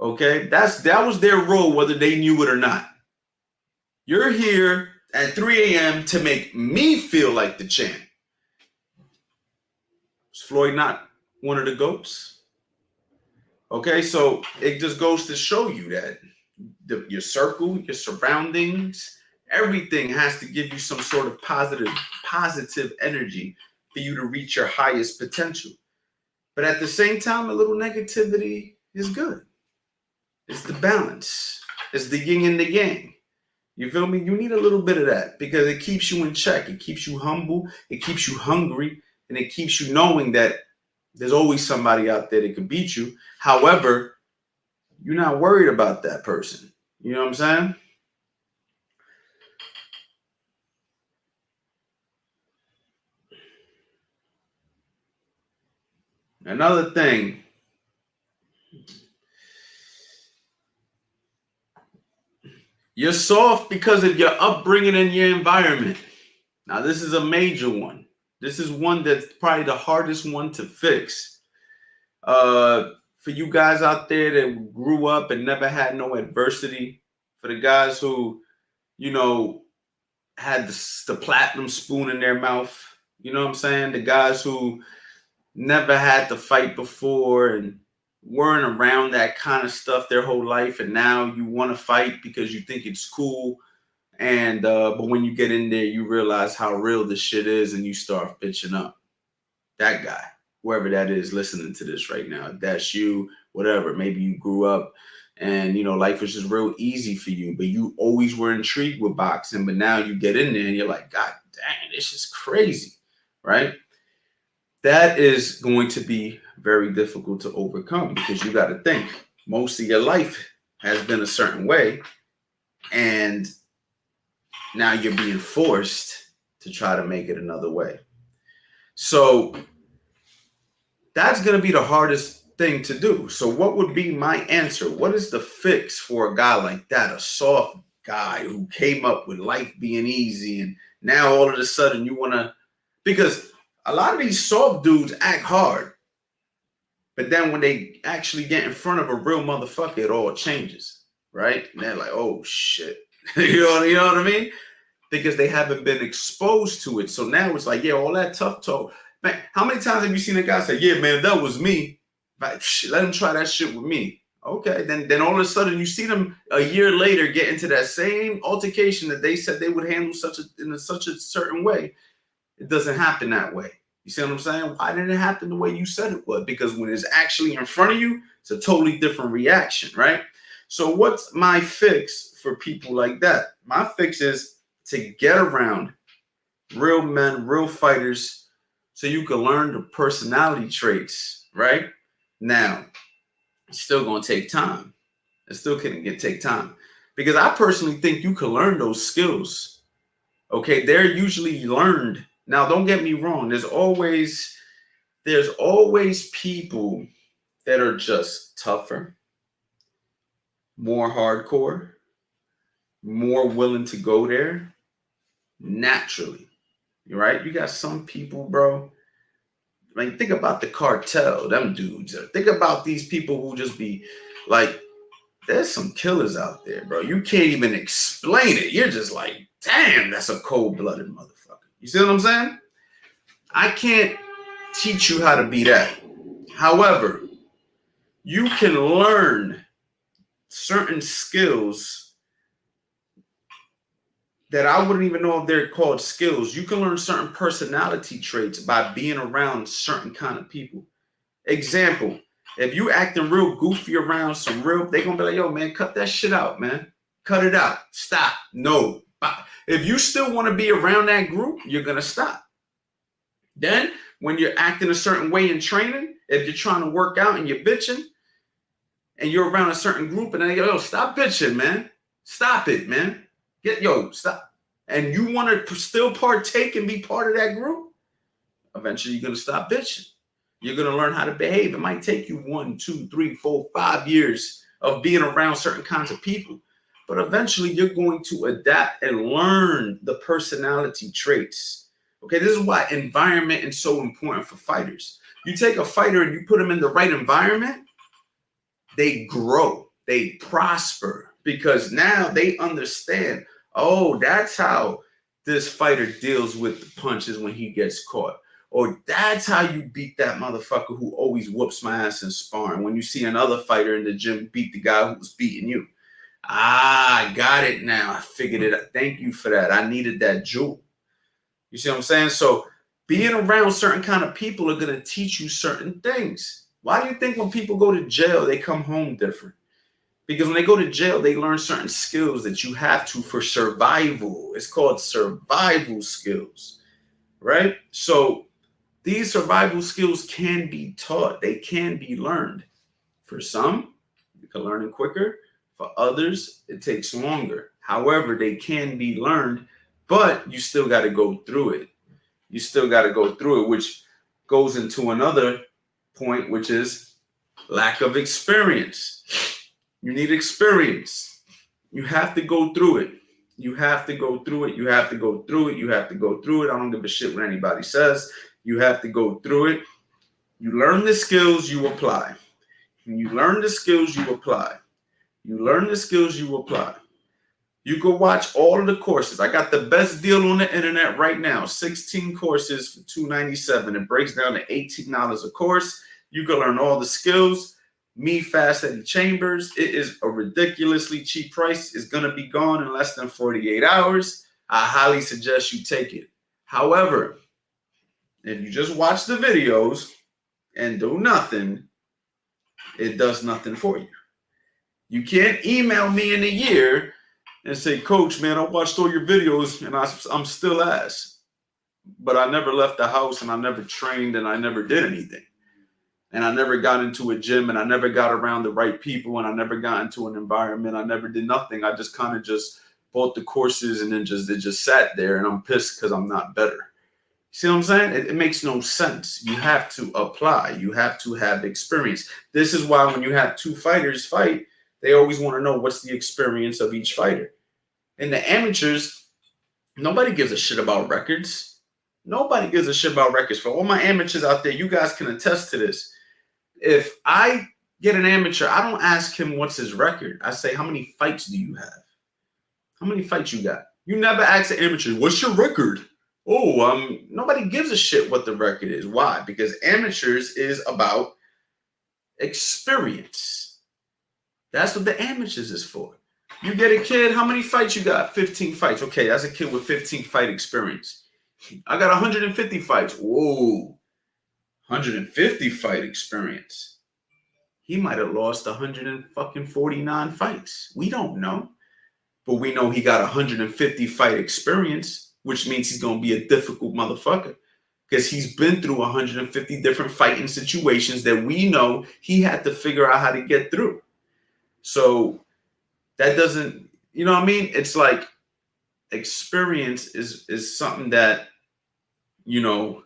Okay? That was their role, whether they knew it or not. You're here at 3 a.m. to make me feel like the champ. Is Floyd not one of the GOATs? Okay, so it just goes to show you that your circle, your surroundings, everything has to give you some sort of positive energy for you to reach your highest potential. But at the same time, a little negativity is good. It's the balance. It's the yin and the yang. You feel me? You need a little bit of that because it keeps you in check. It keeps you humble. It keeps you hungry. And it keeps you knowing that there's always somebody out there that can beat you. However, you're not worried about that person. You know what I'm saying? Another thing, you're soft because of your upbringing and your environment. Now, this is a major one. This is one that's probably the hardest one to fix. For you guys out there that grew up and never had no adversity, for the guys who, you know, had the platinum spoon in their mouth, you know what I'm saying? The guys who never had to fight before and weren't around that kind of stuff their whole life, and now you want to fight because you think it's cool. And but when you get in there, you realize how real this shit is, and you start bitching up. That guy, whoever that is listening to this right now, that's you, whatever. Maybe you grew up and, you know, life was just real easy for you, but you always were intrigued with boxing. But now you get in there and you're like, God dang, this is crazy, right? That is going to be very difficult to overcome, because you got to think most of your life has been a certain way, and now you're being forced to try to make it another way. So that's going to be the hardest thing to do. So what would be my answer? What is the fix for a guy like that, a soft guy who came up with life being easy, and now all of a sudden you want to, because a lot of these soft dudes act hard, but then when they actually get in front of a real motherfucker, it all changes, right? And they're like, oh shit. you know what I mean? Because they haven't been exposed to it. So now it's like, yeah, all that tough talk. Man, how many times have you seen a guy say, yeah, man, that was me. Like, let him try that shit with me. Okay, then all of a sudden you see them a year later get into that same altercation that they said they would handle in such a certain way. It doesn't happen that way. You see what I'm saying? Why didn't it happen the way you said it would? Because when it's actually in front of you, it's a totally different reaction, right? So what's my fix for people like that? My fix is to get around real men, real fighters, so you can learn the personality traits, right? Now, it's still going to take time. It still can take time, because I personally think you can learn those skills. Okay, they're usually learned. Now, don't get me wrong. There's always people that are just tougher, more hardcore, more willing to go there naturally. Right? You got some people, bro. I mean, think about the cartel, them dudes. Think about these people who just be like, there's some killers out there, bro. You can't even explain it. You're just like, damn, that's a cold-blooded motherfucker. You see what I'm saying? I can't teach you how to be that. However, you can learn certain skills that I wouldn't even know if they're called skills. You can learn certain personality traits by being around certain kind of people. Example, if you acting real goofy around some real, they're going to be like, yo, man, cut that shit out, man. Cut it out. Stop. No. If you still want to be around that group, you're going to stop. Then when you're acting a certain way in training, if you're trying to work out and you're bitching and you're around a certain group and they go, yo, stop bitching, man. Stop it, man. Stop. And you want to still partake and be part of that group, eventually you're going to stop bitching. You're going to learn how to behave. It might take you 1, 2, 3, 4, 5 years of being around certain kinds of people, but eventually you're going to adapt and learn the personality traits. Okay, this is why environment is so important for fighters. You take a fighter and you put them in the right environment, they grow, they prosper, because now they understand, oh, that's how this fighter deals with the punches when he gets caught. Or that's how you beat that motherfucker who always whoops my ass in sparring. When you see another fighter in the gym beat the guy who was beating you. I got it now. I figured it out. Thank you for that. I needed that jewel. You see what I'm saying? So being around certain kind of people are going to teach you certain things. Why do you think when people go to jail, they come home different? Because when they go to jail, they learn certain skills that you have to for survival. It's called survival skills, right? So these survival skills can be taught. They can be learned. For some, you can learn it quicker. For others, it takes longer. However, they can be learned, but you still got to go through it. You still got to go through it, which goes into another point, which is lack of experience. You need experience. You have to go through it. You have to go through it. You have to go through it. You have to go through it. I don't give a shit what anybody says. You have to go through it. You learn the skills, you apply. When you learn the skills, you apply. You learn the skills, you apply. You go watch all of the courses. I got the best deal on the internet right now. 16 courses for $297. It breaks down to $18 a course. You can learn all the skills. Me, Fast Eddie Chambers. It is a ridiculously cheap price. It's going to be gone in less than 48 hours. I highly suggest you take it. However, if you just watch the videos and do nothing, it does nothing for you. You can't email me in a year and say, Coach, man, I watched all your videos and I'm still ass. But I never left the house and I never trained and I never did anything. And I never got into a gym and I never got around the right people and I never got into an environment. I never did nothing. I just kind of just bought the courses and then it just sat there and I'm pissed because I'm not better. See what I'm saying? It makes no sense. You have to apply. You have to have experience. This is why when you have two fighters fight, they always want to know what's the experience of each fighter. In the amateurs, nobody gives a shit about records. Nobody gives a shit about records. For all my amateurs out there, you guys can attest to this. If I get an amateur, I don't ask him what's his record. I say, how many fights do you have? How many fights you got? You never ask an amateur, what's your record? Nobody gives a shit what the record is. Why? Because amateurs is about experience. That's what the amateurs is for. You get a kid, how many fights you got? 15 fights. Okay, that's a kid with 15 fight experience. I got 150 fights. Whoa. 150 fight experience. He might have lost 149 fights. We don't know. But we know he got 150 fight experience, which means he's going to be a difficult motherfucker because he's been through 150 different fighting situations that we know he had to figure out how to get through. So that doesn't, you know what I mean? It's like experience is something that, you know,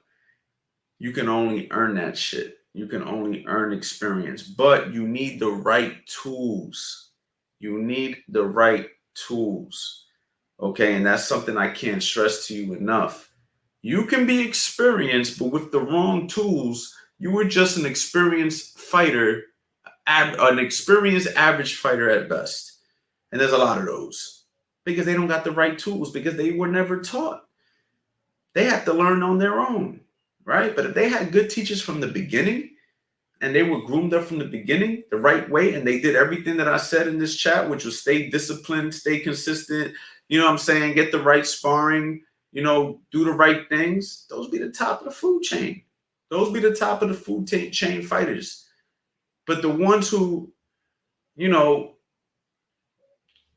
you can only earn that shit. You can only earn experience, but you need the right tools. You need the right tools. Okay, and that's something I can't stress to you enough. You can be experienced, but with the wrong tools, you were just an experienced fighter, an experienced average fighter at best. And there's a lot of those because they don't got the right tools because they were never taught. They have to learn on their own, right? But if they had good teachers from the beginning and they were groomed up from the beginning the right way and they did everything that I said in this chat, which was stay disciplined, stay consistent, you know what I'm saying, get the right sparring, you know, do the right things, those be the top of the food chain. Those be the top of the food chain fighters. But the ones who, you know,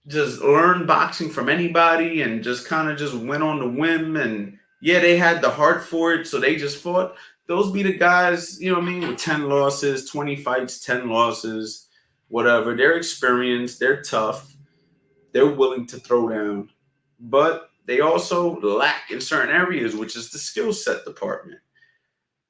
just learned boxing from anybody and just kind of just went on the whim and yeah, they had the heart for it, so they just fought. Those be the guys, you know what I mean, with 10 losses, 20 fights, 10 losses, whatever. They're experienced, they're tough, they're willing to throw down, but they also lack in certain areas, which is the skill set department.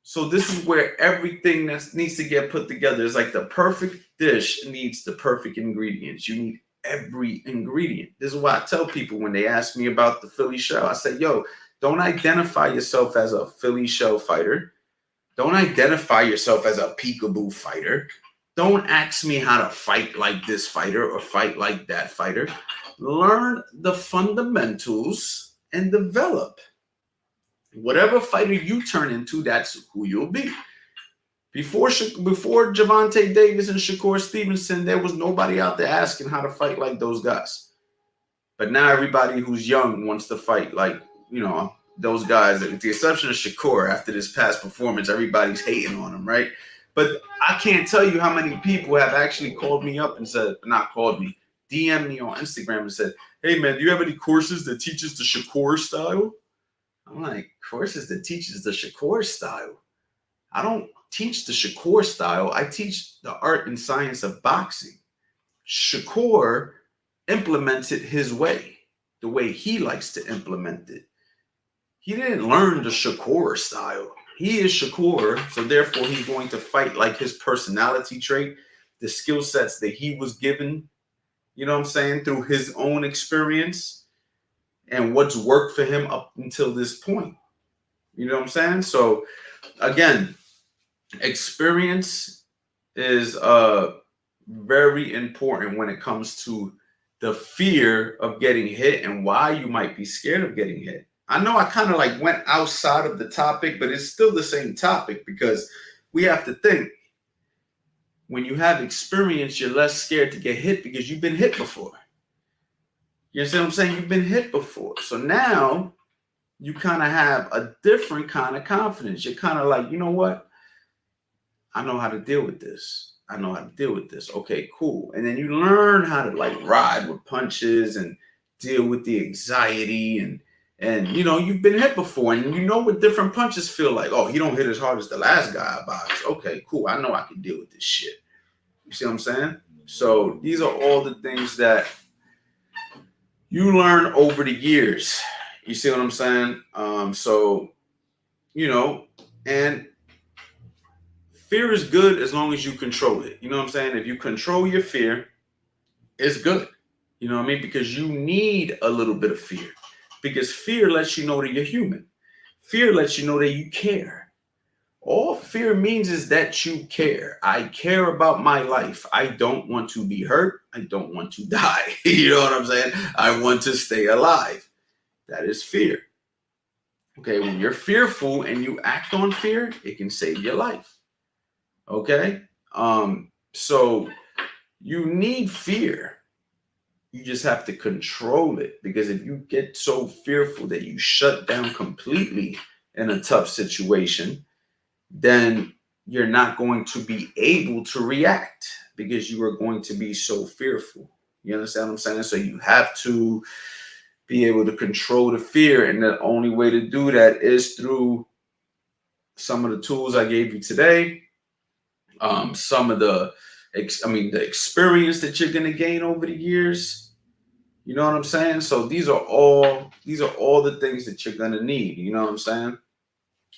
So this is where everything that needs to get put together is like the perfect dish needs the perfect ingredients. You need every ingredient. This is why I tell people when they ask me about the Philly show, I say, yo, don't identify yourself as a Philly show fighter. Don't identify yourself as a peekaboo fighter. Don't ask me how to fight like this fighter or fight like that fighter. Learn the fundamentals and develop. Whatever fighter you turn into, that's who you'll be. Before Gervonta Davis and Shakur Stevenson, there was nobody out there asking how to fight like those guys. But now everybody who's young wants to fight like, you know, those guys. With the exception of Shakur, after this past performance, everybody's hating on him, right? But I can't tell you how many people have actually called me up and said, not called me, DM me on Instagram and said, hey, man, do you have any courses that teaches the Shakur style? I'm like, courses that teaches the Shakur style? I don't teach the Shakur style. I teach the art and science of boxing. Shakur implements it his way, the way he likes to implement it. He didn't learn the Shakur style. he is Shakur, so therefore he's going to fight like his personality trait, the skill sets that he was given, you know what I'm saying, through his own experience and what's worked for him up until this point. You know what I'm saying? So again, experience is very important when it comes to the fear of getting hit and why you might be scared of getting hit. I know I kind of like went outside of the topic, but it's still the same topic because we have to think when you have experience, you're less scared to get hit because you've been hit before. You understand what I'm saying? You've been hit before. So now you kind of have a different kind of confidence. You're kind of like, you know what? I know how to deal with this. I know how to deal with this. Okay, cool. And then you learn how to like ride with punches and deal with the anxiety and you know, you've been hit before and you know what different punches feel like. Oh, he don't hit as hard as the last guy I boxed. Okay, cool. I know I can deal with this shit. You see what I'm saying? So these are all the things that you learn over the years. You see what I'm saying? So, you know, and fear is good as long as you control it. You know what I'm saying? If you control your fear, it's good. You know what I mean? Because you need a little bit of fear. Because fear lets you know that you're human. Fear lets you know that you care. All fear means is that you care. I care about my life. I don't want to be hurt. I don't want to die. You know what I'm saying? I want to stay alive. That is fear. Okay, when you're fearful and you act on fear, it can save your life. Okay? So you need fear. You just have to control it, because if you get so fearful that you shut down completely in a tough situation, then you're not going to be able to react because you are going to be so fearful. You understand what I'm saying? So you have to be able to control the fear. And the only way to do that is through some of the tools I gave you today. Some of the experience that you're going to gain over the years. You know what I'm saying? So these are all the things that you're going to need. You know what I'm saying?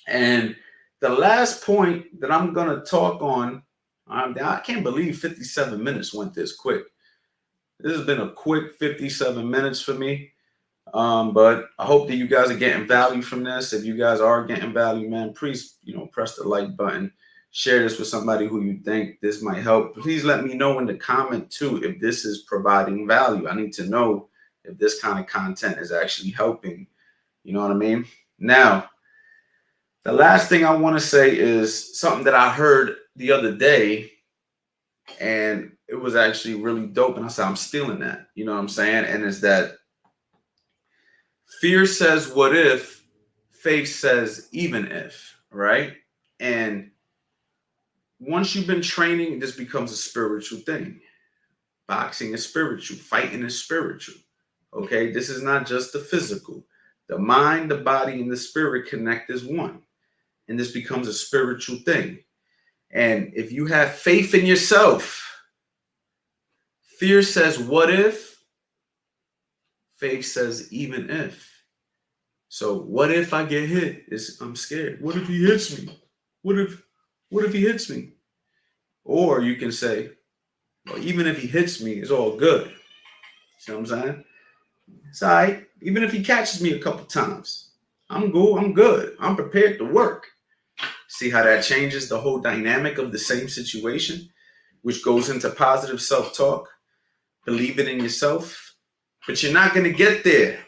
And the last point that I'm going to talk on, I can't believe 57 minutes went this quick. This has been a quick 57 minutes for me. But I hope that you guys are getting value from this. If you guys are getting value, man, please, press the like button. Share this with somebody who you think this might help. Please let me know in the comment too if this is providing value. I need to know if this kind of content is actually helping. You know what I mean? Now, the last thing I want to say is something that I heard the other day, and it was actually really dope. And I said, I'm stealing that. You know what I'm saying? And it's that fear says, what if? Faith says, even if, right? And once you've been training, this becomes a spiritual thing. Boxing is spiritual. Fighting is spiritual. Okay? This is not just the physical. The mind, the body, and the spirit connect as one. And this becomes a spiritual thing. And if you have faith in yourself, fear says, what if? Faith says, even if. So what if I get hit? I'm scared. What if he hits me? What if he hits me? Or you can say, well, even if he hits me, it's all good. See what I'm saying? It's all right. Even if he catches me a couple times, I'm good. I'm prepared to work. See how that changes the whole dynamic of the same situation, which goes into positive self-talk, believing in yourself. But you're not going to get there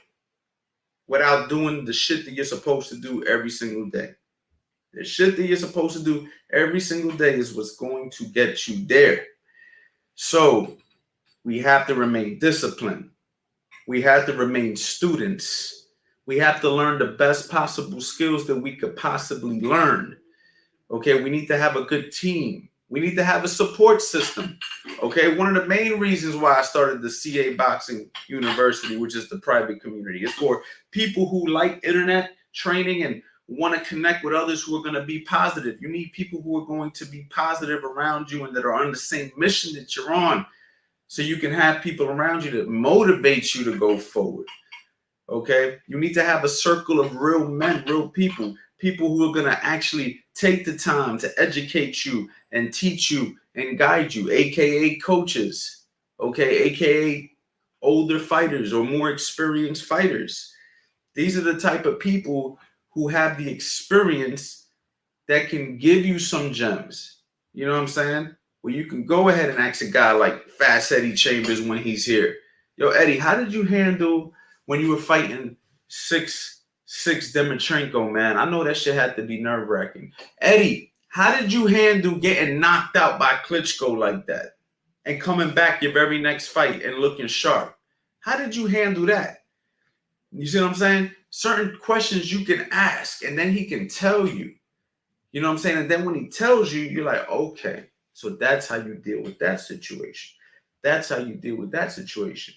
without doing the shit that you're supposed to do every single day. The shit that you're supposed to do every single day is what's going to get you there. So we have to remain disciplined. We have to remain students. We have to learn the best possible skills that we could possibly learn. Okay, we need to have a good team. We need to have a support system. Okay, one of the main reasons why I started the CA Boxing University, which is the private community, is for people who like internet training and want to connect with others who are going to be positive. You need people who are going to be positive around you and that are on the same mission that you're on, so you can have people around you that motivate you to go forward. Okay, you need to have a circle of real men, real people. people who are going to actually take the time to educate you and teach you and guide you, aka coaches, okay, aka older fighters or more experienced fighters. These are the type of people who have the experience that can give you some gems. You know what I'm saying? Well, you can go ahead and ask a guy like Fast Eddie Chambers when he's here. Yo, Eddie, how did you handle when you were fighting 6'6" Demetrenko, man? I know that shit had to be nerve-wracking. Eddie, how did you handle getting knocked out by Klitschko like that and coming back your very next fight and looking sharp? How did you handle that? You see what I'm saying? Certain questions you can ask, and then he can tell you. You know what I'm saying? And then when he tells you, you're like, okay, so that's how you deal with that situation. That's how you deal with that situation.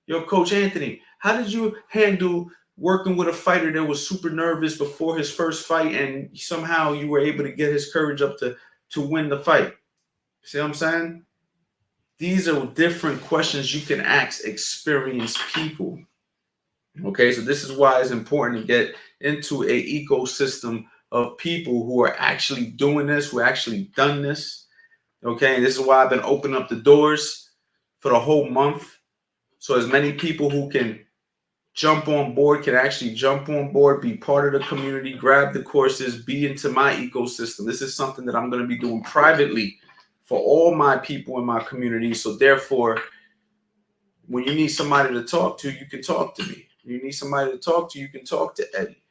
Yo, Coach Anthony, how did you handle working with a fighter that was super nervous before his first fight and somehow you were able to get his courage up to win the fight? See what I'm saying? These are different questions you can ask experienced people. Okay, so this is why it's important to get into an ecosystem of people who are actually doing this, who actually done this. Okay, and this is why I've been opening up the doors for the whole month. So as many people who can jump on board can actually jump on board, be part of the community, grab the courses, be into my ecosystem. This is something that I'm going to be doing privately for all my people in my community. So therefore, when you need somebody to talk to, you can talk to me. You need somebody to talk to, you can talk to Eddie.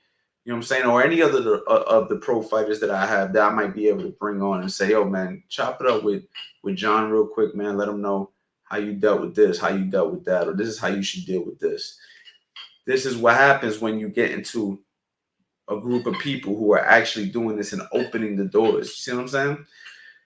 You know what I'm saying? Or any other of the pro fighters that I have that I might be able to bring on and say, yo, man, chop it up with John real quick, man. Let him know how you dealt with this, how you dealt with that, or this is how you should deal with this. This is what happens when you get into a group of people who are actually doing this and opening the doors. You see what I'm saying?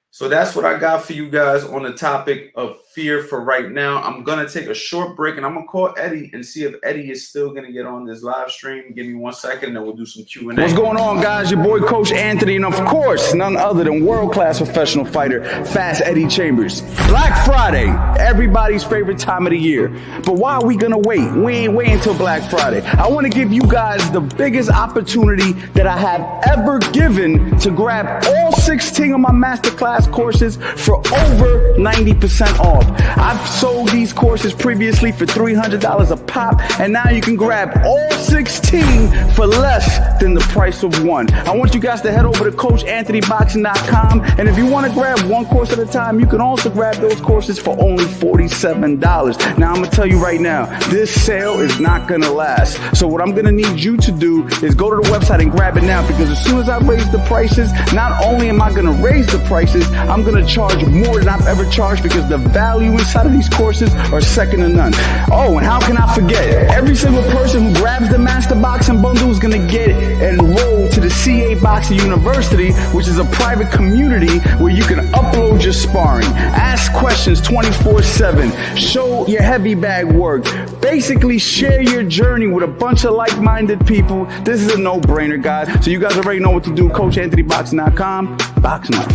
So that's what I got for you guys on the topic of fear for right now. I'm going to take a short break and I'm going to call Eddie and see if Eddie is still going to get on this live stream. Give me 1 second and then we'll do some Q&A. What's going on, guys? Your boy, Coach Anthony, and of course, none other than world-class professional fighter, Fast Eddie Chambers. Black Friday, everybody's favorite time of the year. But why are we going to wait? We ain't waiting until Black Friday. I want to give you guys the biggest opportunity that I have ever given to grab all 16 of my masterclass courses for over 90% off. I've sold these courses previously for $300 a pop, and now you can grab all 16 for less than the price of one. I want you guys to head over to CoachAnthonyBoxing.com, and if you want to grab one course at a time, you can also grab those courses for only $47. Now, I'm going to tell you right now, this sale is not going to last. So what I'm going to need you to do is go to the website and grab it now, because as soon as I raise the prices, not only am I going to raise the prices, I'm going to charge more than I've ever charged, because the value inside of these courses are second to none. Oh, and how can I forget? Every single person who grabs the Master Boxing Bundle is going to get enrolled to the CA Boxing University, which is a private community where you can upload your sparring, ask questions 24/7, show your heavy bag work, basically share your journey with a bunch of like-minded people. This is a no-brainer, guys. So you guys already know what to do. CoachAnthonyBoxing.com. Boxing up.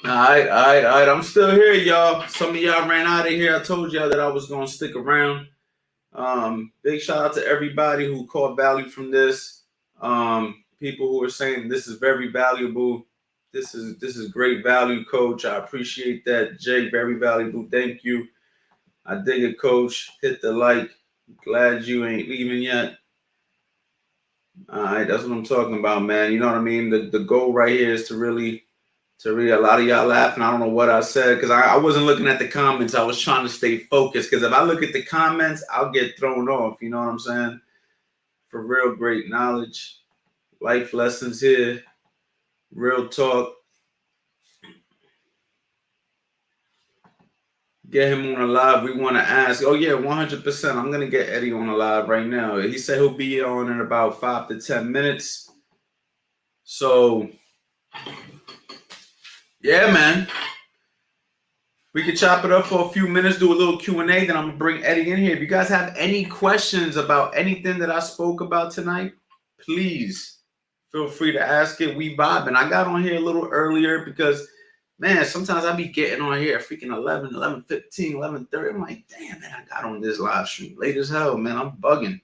All right. I'm still here, y'all. Some of y'all ran out of here. I told y'all that I was going to stick around. Big shout out to everybody who caught value from this. People who are saying this is very valuable. This is great value, Coach. I appreciate that. Jay, very valuable. Thank you. I dig it, Coach. Hit the like. Glad you ain't leaving yet. All right, that's what I'm talking about, man. You know what I mean? The goal right here is to really a lot of y'all laughing. I don't know what I said because I wasn't looking at the comments. I was trying to stay focused because if I look at the comments, I'll get thrown off. You know what I'm saying? For real great knowledge, life lessons here, real talk. Get him on a live. We want to ask. Oh, yeah, 100%. I'm going to get Eddie on a live right now. He said he'll be on in about 5 to 10 minutes. So, yeah, man. We could chop it up for a few minutes, do a little Q&A, then I'm going to bring Eddie in here. If you guys have any questions about anything that I spoke about tonight, please feel free to ask it. We vibing. I got on here a little earlier because man, sometimes I be getting on here at freaking 11, 11:15, 11:30. I'm like, damn, man, I got on this live stream late as hell, man. I'm bugging.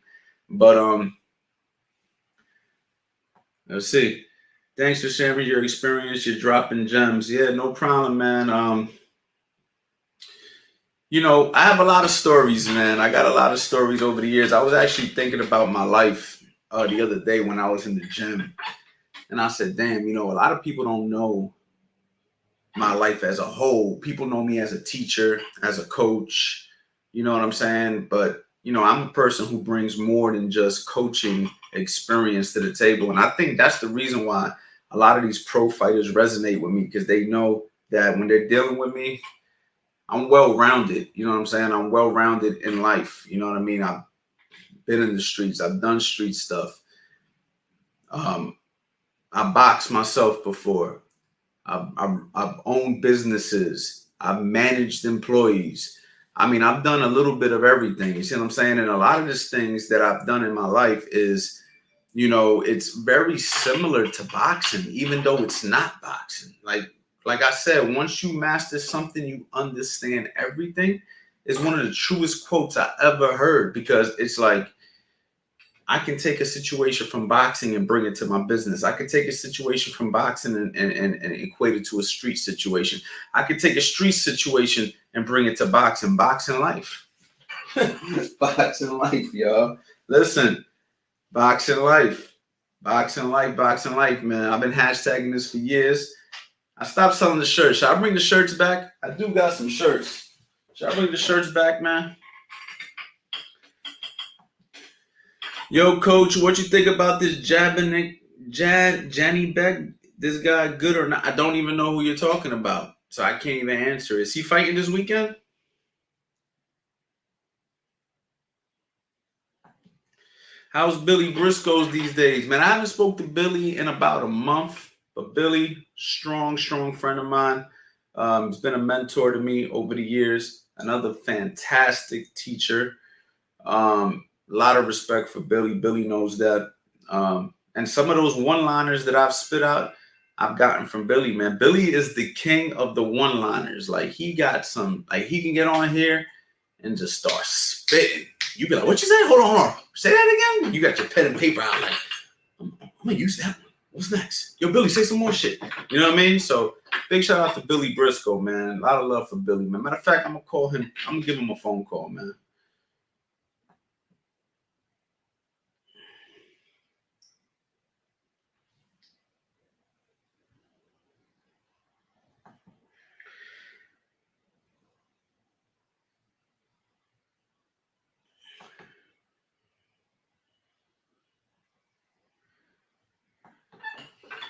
But let's see. Thanks for sharing your experience. You're dropping gems. Yeah, no problem, man. You know, I have a lot of stories, man. I got a lot of stories over the years. I was actually thinking about my life the other day when I was in the gym. And I said, damn, you know, a lot of people don't know my life as a whole. People know me as a teacher, as a coach. You know what I'm saying? But, you know, I'm a person who brings more than just coaching experience to the table. And I think that's the reason why a lot of these pro fighters resonate with me, because they know that when they're dealing with me, I'm well-rounded. You know what I'm saying? I'm well-rounded in life. You know what I mean? I've been in the streets. I've done street stuff. I boxed myself before. I've owned businesses. I've managed employees. I mean, I've done a little bit of everything. You see what I'm saying? And a lot of these things that I've done in my life is, you know, it's very similar to boxing, even though it's not boxing. Like I said, once you master something, you understand everything. Is one of the truest quotes I ever heard, because it's like, I can take a situation from boxing and bring it to my business. I can take a situation from boxing and equate it to a street situation. I can take a street situation and bring it to boxing. Boxing life. Boxing life, y'all. Listen, boxing life. Boxing life, boxing life, man. I've been hashtagging this for years. I stopped selling the shirts. Should I bring the shirts back? I do got some shirts. Should I bring the shirts back, man? Yo, coach, what you think about this Janny Beck? This guy good or not? I don't even know who you're talking about, so I can't even answer. Is he fighting this weekend? How's Billy Briscoe's these days? Man, I haven't spoke to Billy in about a month, but Billy, strong friend of mine. He's been a mentor to me over the years. Another fantastic teacher. A lot of respect for Billy. Billy knows that. And some of those one-liners that I've spit out, I've gotten from Billy, man. Billy is the king of the one-liners. Like, he got some, like, he can get on here and just start spitting. You be like, what you say? Hold on. Say that again? You got your pen and paper out like, I'm going to use that one. What's next? Yo, Billy, say some more shit. You know what I mean? So, big shout out to Billy Briscoe, man. A lot of love for Billy, man. Matter of fact, I'm going to call him. I'm going to give him a phone call, man.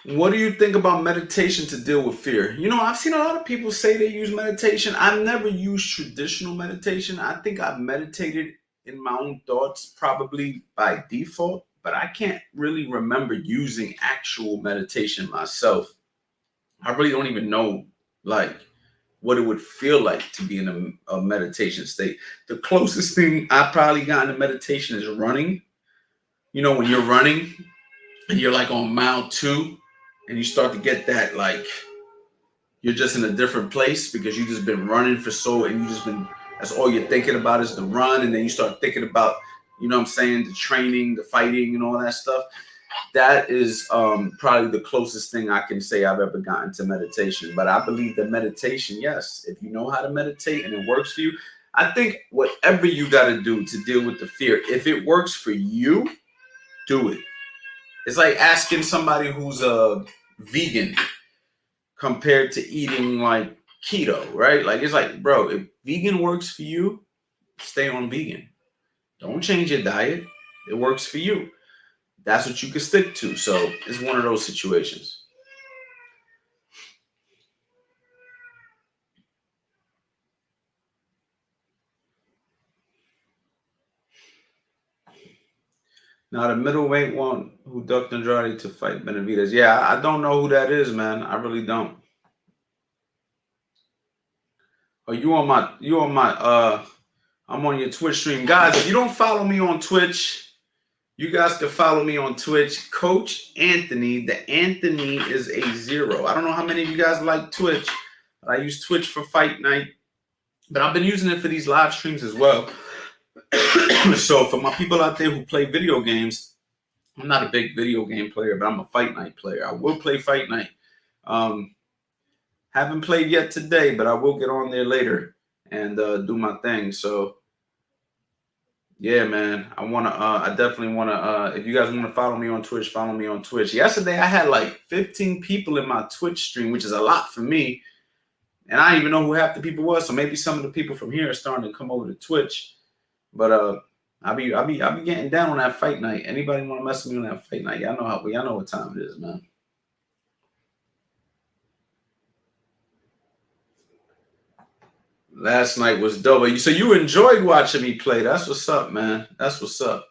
What do you think about meditation to deal with fear? You know, I've seen a lot of people say they use meditation. I've never used traditional meditation. I think I've meditated in my own thoughts probably by default, but I can't really remember using actual meditation myself. I really don't even know, like, what it would feel like to be in a meditation state. The closest thing I probably got in meditation is running. You know, when you're running and you're like on mile 2, and you start to get that, like, you're just in a different place because you just been running for and you just been, that's all you're thinking about is the run. And then you start thinking about, you know what I'm saying, the training, the fighting and all that stuff. That is probably the closest thing I can say I've ever gotten to meditation. But I believe that meditation, yes, if you know how to meditate and it works for you, I think whatever you got to do to deal with the fear, if it works for you, do it. It's like asking somebody who's a vegan compared to eating like keto, right? Like, it's like, bro, if vegan works for you, stay on vegan. Don't change your diet. It works for you. That's what you can stick to. So it's one of those situations. Now, the middleweight one who ducked Andrade to fight Benavidez. Yeah, I don't know who that is, man. I really don't. Oh, I'm on your Twitch stream. Guys, if you don't follow me on Twitch, you guys can follow me on Twitch. Coach Anthony. The Anthony is a 0. I don't know how many of you guys like Twitch, I use Twitch for fight night, but I've been using it for these live streams as well. So for my people out there who play video games, I'm not a big video game player, but I'm a fight night player. I will play fight night. Haven't played yet today, but I will get on there later and do my thing. So yeah, man, I definitely wanna, if you guys want to follow me on Twitch, follow me on Twitch. Yesterday I had like 15 people in my Twitch stream, which is a lot for me. And I didn't even know who half the people was. So maybe some of the people from here are starting to come over to Twitch. But I'll be getting down on that fight night. Anybody want to mess with me on that fight night? Y'all know what time it is, man. Last night was dope. So you enjoyed watching me play. That's what's up, man. That's what's up.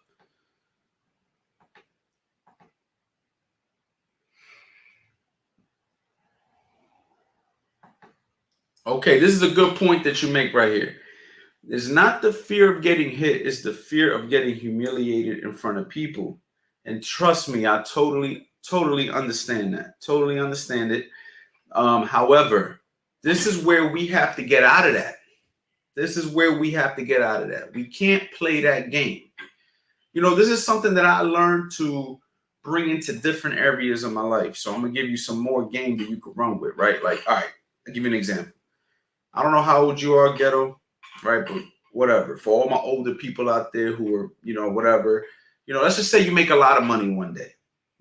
Okay, this is a good point that you make right here. It's not the fear of getting hit. It's the fear of getting humiliated in front of people. And trust me, I totally understand that. Totally understand it. However, this is where we have to get out of that. This is where we have to get out of that. We can't play that game. You know, this is something that I learned to bring into different areas of my life. So I'm going to give you some more game that you could run with, right? Like, all right, I'll give you an example. I don't know how old you are, Ghetto, right? But whatever. For all my older people out there who are, you know, whatever, you know, let's just say you make a lot of money one day.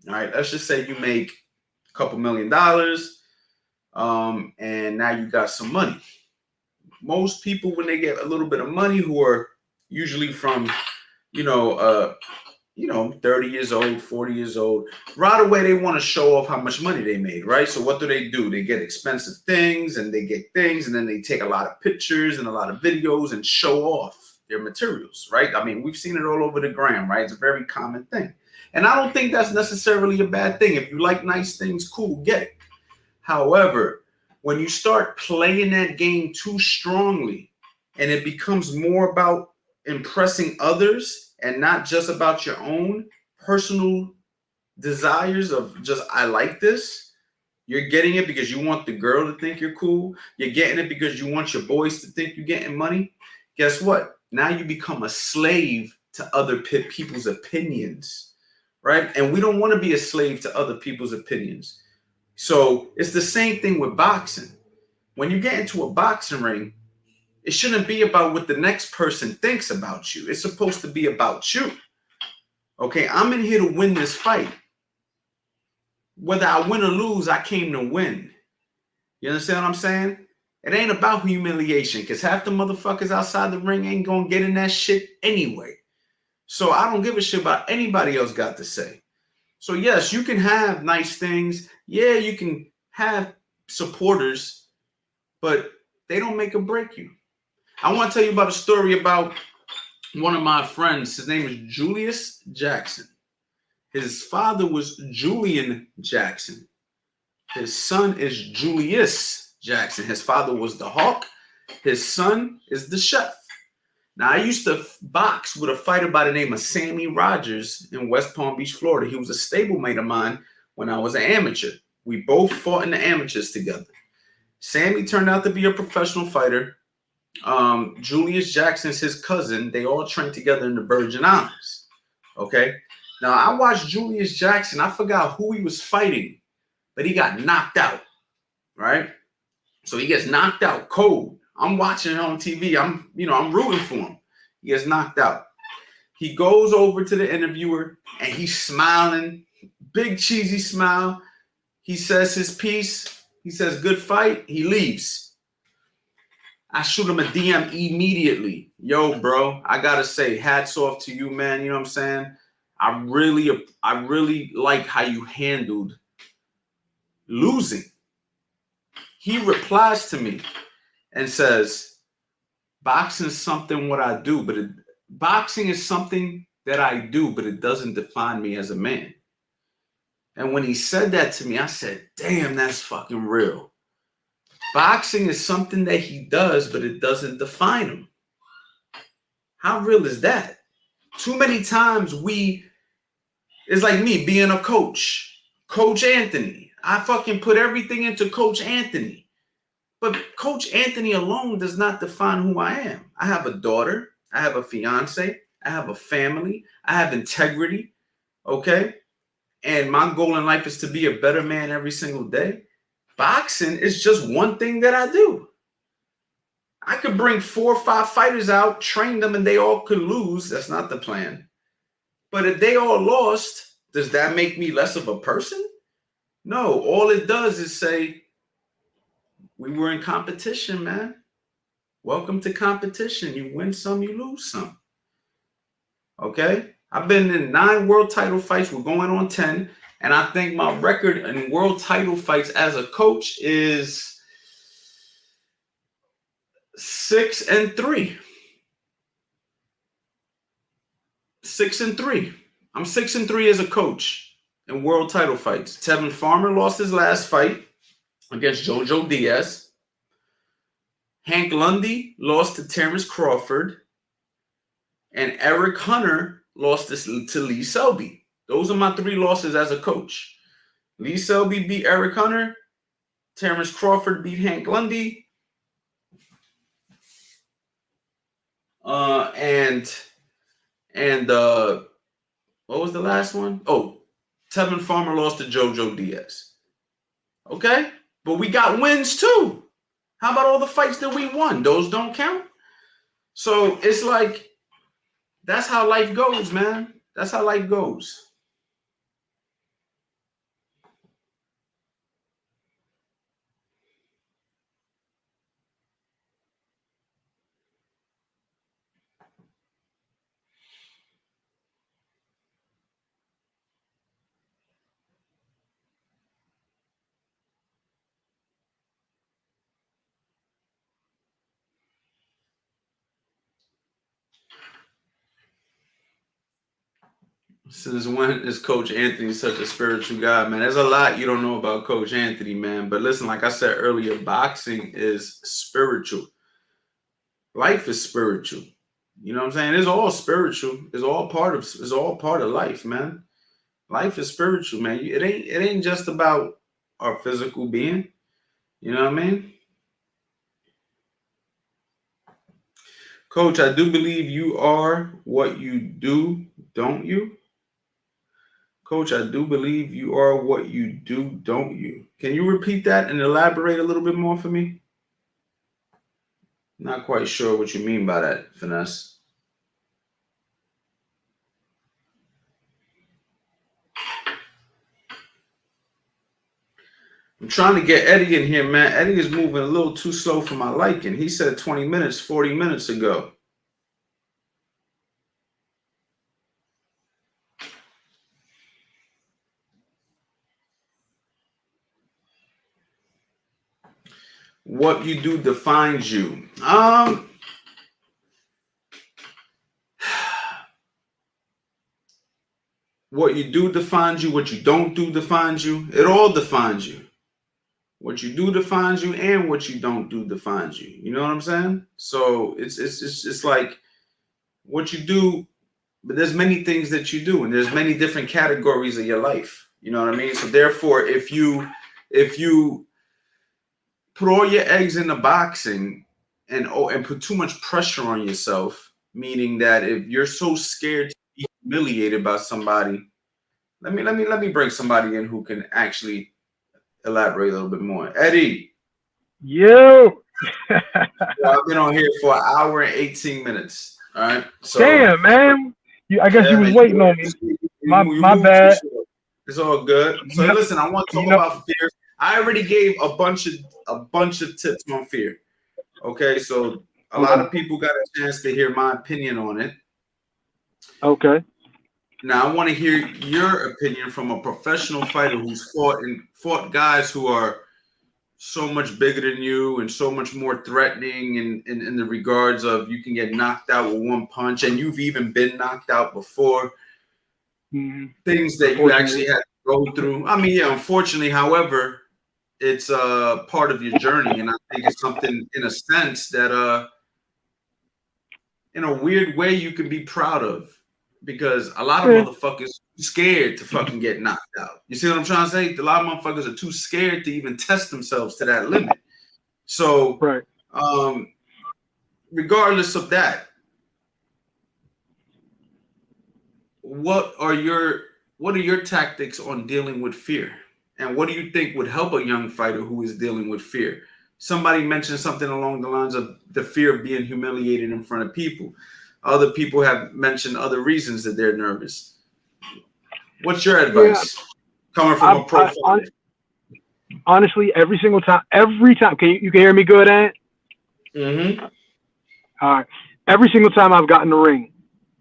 All right. Let's just say you make a couple $1 million. And now you got some money. Most people, when they get a little bit of money, who are usually from, 30 years old, 40 years old, right away, they want to show off how much money they made, right? So what do? They get expensive things and they get things, and then they take a lot of pictures and a lot of videos and show off their materials, right? I mean, we've seen it all over the gram, right? It's a very common thing. And I don't think that's necessarily a bad thing. If you like nice things, cool, get it. However, when you start playing that game too strongly and it becomes more about impressing others and not just about your own personal desires of just, I like this. You're getting it because you want the girl to think you're cool. You're getting it because you want your boys to think you're getting money. Guess what? Now you become a slave to other people's opinions, right? And we don't want to be a slave to other people's opinions. So it's the same thing with boxing. When you get into a boxing ring, it shouldn't be about what the next person thinks about you. It's supposed to be about you. Okay, I'm in here to win this fight. Whether I win or lose, I came to win. You understand what I'm saying? It ain't about humiliation, because half the motherfuckers outside the ring ain't gonna get in that shit anyway. So I don't give a shit about anybody else got to say. So yes, you can have nice things. Yeah, you can have supporters, but they don't make or break you. I want to tell you about a story about one of my friends. His name is Julius Jackson. His father was Julian Jackson. His son is Julius Jackson. His father was the Hawk. His son is the Chef. Now, I used to box with a fighter by the name of Sammy Rogers in West Palm Beach, Florida. He was a stablemate of mine when I was an amateur. We both fought in the amateurs together. Sammy turned out to be a professional fighter. Julius Jackson's his cousin. They all trained together in the Virgin Islands. Okay. Now, I watched Julius Jackson. I forgot who he was fighting, but he got knocked out. Right. So he gets knocked out cold. I'm watching it on TV. I'm rooting for him. He gets knocked out. He goes over to the interviewer and he's smiling, big cheesy smile. He says his piece. He says, good fight. He leaves. I shoot him a DM immediately. Yo, bro, I got to say, hats off to you, man. You know what I'm saying? I really like how you handled losing. He replies to me and says, boxing is something what I do, but boxing is something that I do, but it doesn't define me as a man. And when he said that to me, I said, damn, that's fucking real. Boxing is something that he does, but it doesn't define him. How real is that? Too many times it's like me being a coach, Coach Anthony. I fucking put everything into Coach Anthony. But Coach Anthony alone does not define who I am. I have a daughter. I have a fiance. I have a family. I have integrity. Okay. And my goal in life is to be a better man every single day. Boxing is just one thing that I do. I could bring 4 or 5 fighters out, train them, and they all could lose. That's not the plan. But if they all lost, does that make me less of a person? No. All it does is say, we were in competition, man. Welcome to competition. You win some, you lose some. Okay? I've been in 9 world title fights. We're going on 10. And I think my record in world title fights as a coach is 6-3. 6-3. I'm 6-3 as a coach in world title fights. Tevin Farmer lost his last fight against Jojo Diaz. Hank Lundy lost to Terrence Crawford. And Eric Hunter lost to Lee Selby. Those are my 3 losses as a coach. Lee Selby beat Eric Hunter. Terrence Crawford beat Hank Lundy. And what was the last one? Oh, Tevin Farmer lost to Jojo Diaz. Okay? But we got wins too. How about all the fights that we won? Those don't count. So it's like, that's how life goes, man. That's how life goes. Since when is Coach Anthony such a spiritual guy, man? There's a lot you don't know about Coach Anthony, man. But listen, like I said earlier, boxing is spiritual. Life is spiritual. You know what I'm saying? It's all spiritual. It's all part of life, man. Life is spiritual, man. It ain't just about our physical being. You know what I mean? Coach, I do believe you are what you do, don't you? Coach, I do believe you are what you do, don't you? Can you repeat that and elaborate a little bit more for me? Not quite sure what you mean by that, Finesse. I'm trying to get Eddie in here, man. Eddie is moving a little too slow for my liking. He said 20 minutes, 40 minutes ago. What you do defines you. What you do defines you. What you don't do defines you. It all defines you. What you do defines you, and what you don't do defines you. You know what I'm saying? So it's like what you do, but there's many things that you do, and there's many different categories of your life. You know what I mean? So therefore, if you put all your eggs into boxing and put too much pressure on yourself, meaning that if you're so scared to be humiliated by somebody, let me bring somebody in who can actually elaborate a little bit more. Eddie. Yo. I've been on here for 1 hour and 18 minutes. All right. So, damn, man. I guess you was waiting on me. My bad. It's all good. So listen, I want to talk about fear. I already gave a bunch of tips on fear. Okay, so a lot of people got a chance to hear my opinion on it. Okay. Now I want to hear your opinion from a professional fighter who's fought guys who are so much bigger than you and so much more threatening in the regards of you can get knocked out with one punch, and you've even been knocked out before. Mm-hmm. Things that you actually had to go through. I mean, yeah, unfortunately, however, it's part of your journey, and I think it's something in a sense that in a weird way you can be proud of, because a lot of motherfuckers are scared to fucking get knocked out. You see what I'm trying to say? A lot of motherfuckers are too scared to even test themselves to that limit. So, Right. Regardless of that, what are your tactics on dealing with fear? And what do you think would help a young fighter who is dealing with fear? Somebody mentioned something along the lines of the fear of being humiliated in front of people. Other people have mentioned other reasons that they're nervous. What's your advice coming from a pro fighter? Honestly, every time, can you hear me good, Ant? Mm-hmm. All right. Every single time I've gotten in the ring,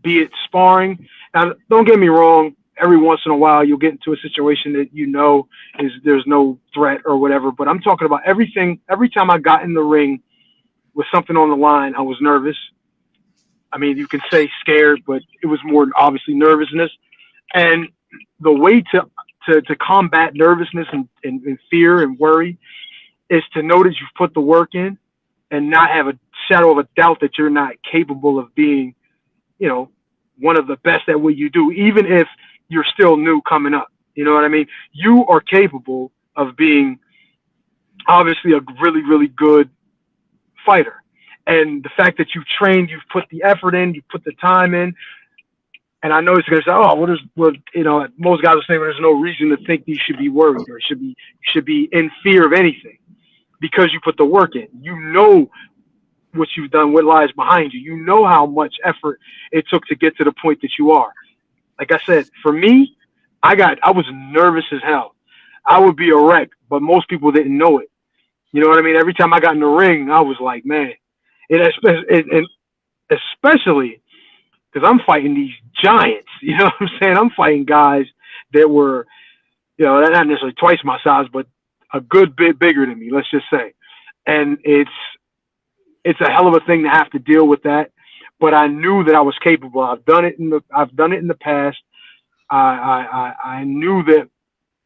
be it sparring. Now, don't get me wrong. Every once in a while, you'll get into a situation that there's no threat or whatever. But I'm talking about everything. Every time I got in the ring with something on the line, I was nervous. I mean, you can say scared, but it was more obviously nervousness. And the way to combat nervousness and fear and worry is to know that you've put the work in and not have a shadow of a doubt that you're not capable of being, one of the best at what you do, even if you're still new coming up. You know what I mean? You are capable of being obviously a really, really good fighter. And the fact that you've trained, you've put the effort in, you put the time in. And I know it's going to say, most guys will say, well, there's no reason to think you should be worried or should be in fear of anything because you put the work in. You know what you've done, what lies behind you. You know how much effort it took to get to the point that you are. Like I said, for me, I was nervous as hell. I would be a wreck, but most people didn't know it. You know what I mean? Every time I got in the ring, I was like, man, and especially because I'm fighting these giants. You know what I'm saying? I'm fighting guys that were, not necessarily twice my size, but a good bit bigger than me, let's just say. And it's a hell of a thing to have to deal with that. But I knew that I was capable. I've done it in the past. I knew that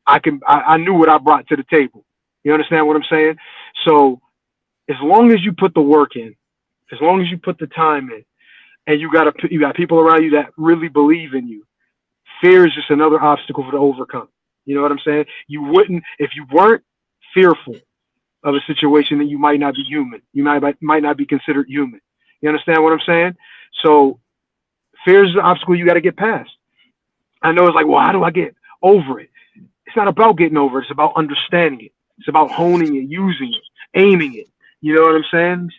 I knew what I brought to the table. You understand what I'm saying? So as long as you put the work in, as long as you put the time in, and you got people around you that really believe in you, fear is just another obstacle to overcome. You know what I'm saying? You wouldn't, if you weren't fearful of a situation, then you might not be human. You might not be considered human. You understand what I'm saying? So fear is an obstacle you got to get past. I know it's like, well, how do I get over it? It's not about getting over it. It's about understanding it. It's about honing it, using it, aiming it. You know what I'm saying?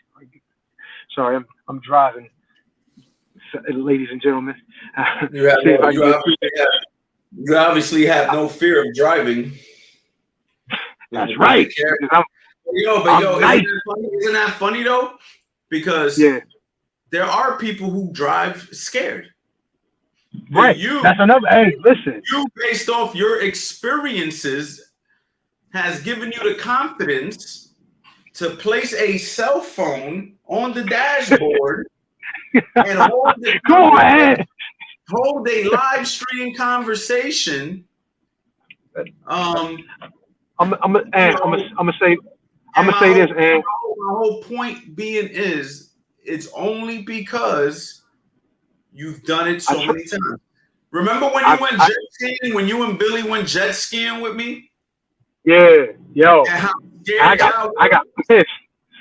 Sorry, I'm driving, ladies and gentlemen. You obviously have no fear of driving. That's right. Nice. Isn't that funny though? Because there are people who drive scared. Right. That's another. Hey, listen. You, based off your experiences, has given you the confidence to place a cell phone on the dashboard and hold a live stream conversation. I'm gonna say this, and my whole point being is it's only because you've done it so many times. Remember when you went jet skiing? When you and Billy went jet skiing with me? Yeah, yo. And how I got pissed.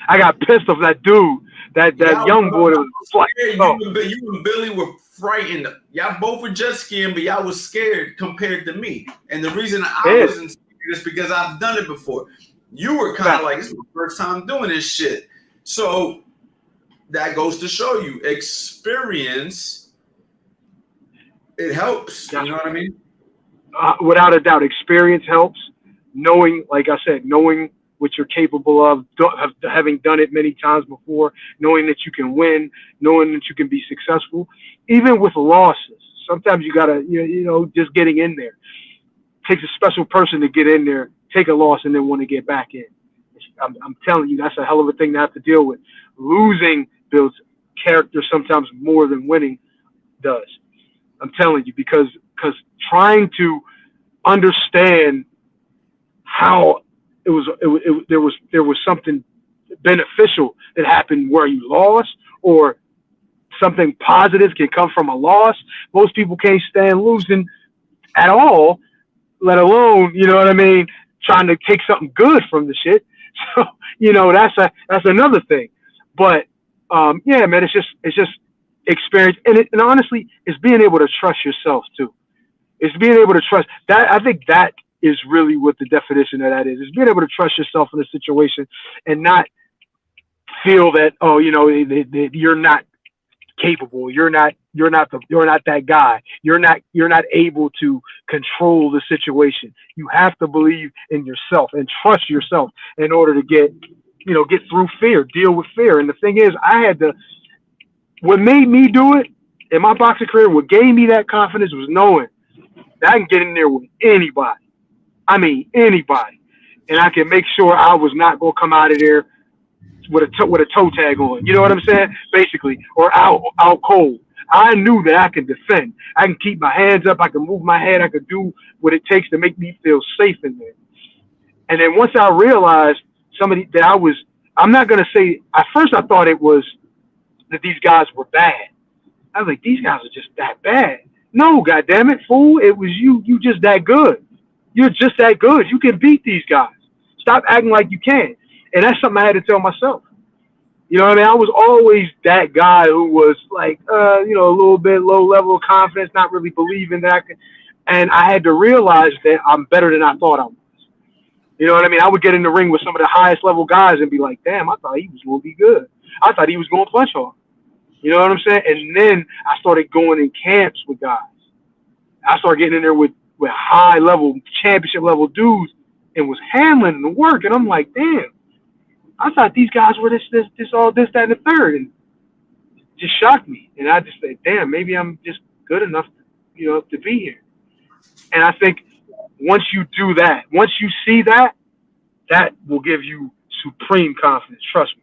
I got pissed off that dude, that young boy that was flying. You and Billy were frightened. Y'all both were jet skiing, but y'all was scared compared to me. And the reason I wasn't scared is because I've done it before. You were kind of like, this is my first time doing this shit. So that goes to show you experience. It helps. You know what I mean? Without a doubt, experience helps. Knowing, like I said, knowing what you're capable of, having done it many times before, knowing that you can win, knowing that you can be successful, even with losses. Sometimes you gotta, just getting in there. It takes a special person to get in there, take a loss, and then want to get back in. I'm telling you, that's a hell of a thing to have to deal with. Losing builds character sometimes more than winning does. I'm telling you, because trying to understand how there was something beneficial that happened where you lost, or something positive can come from a loss. Most people can't stand losing at all, let alone, you know what I mean, trying to take something good from the shit. So, that's another thing. But yeah, man, it's just experience, and honestly, it's being able to trust yourself too. It's being able to trust that. I think that is really what the definition of that is. It's being able to trust yourself in a situation and not feel that, that you're not capable. You're not that guy. You're not able to control the situation. You have to believe in yourself and trust yourself in order to get through fear, deal with fear. And the thing is, what made me do it in my boxing career, what gave me that confidence was knowing that I can get in there with anybody. I mean, anybody. And I can make sure I was not going to come out of there with a toe tag on. You know what I'm saying? Basically, or out cold. I knew that I can defend. I can keep my hands up. I can move my head. I can do what it takes to make me feel safe in there. And then once I realized I'm not going to say, at first I thought it was that these guys were bad. I was like, these guys are just that bad. No, goddammit, fool. It was you just that good. You're just that good. You can beat these guys. Stop acting like you can. And that's something I had to tell myself. You know what I mean? I was always that guy who was like, a little bit low level of confidence, not really believing that I could. And I had to realize that I'm better than I thought I was. You know what I mean? I would get in the ring with some of the highest level guys and be like, damn, I thought he was going to be good. I thought he was going to punch hard. You know what I'm saying? And then I started going in camps with guys. I started getting in there with high level, championship level dudes and was handling the work. And I'm like, damn, I thought these guys were this, that, and the third. And it just shocked me. And I just said, damn, maybe I'm just good enough, to be here. And I think once you do that, once you see that, that will give you supreme confidence. Trust me.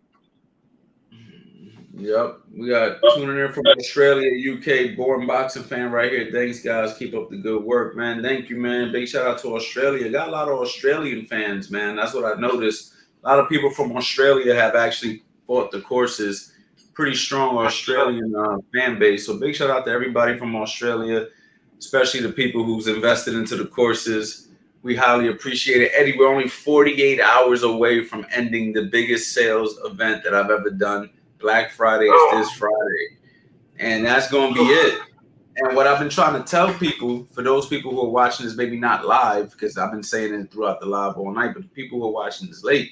Yep, we got tuning in from Australia, UK, born boxing fan right here. Thanks, guys. Keep up the good work, man. Thank you, man. Big shout out to Australia. Got a lot of Australian fans, man. That's what I noticed. A lot of people from Australia have actually bought the courses. Pretty strong Australian fan base. So big shout out to everybody from Australia, especially the people who's invested into the courses. We highly appreciate it. Eddie, we're only 48 hours away from ending the biggest sales event that I've ever done. Black Friday is this Friday, and that's going to be it. And what I've been trying to tell people, for those people who are watching this maybe not live, because I've been saying it throughout the live all night, but the people who are watching this late,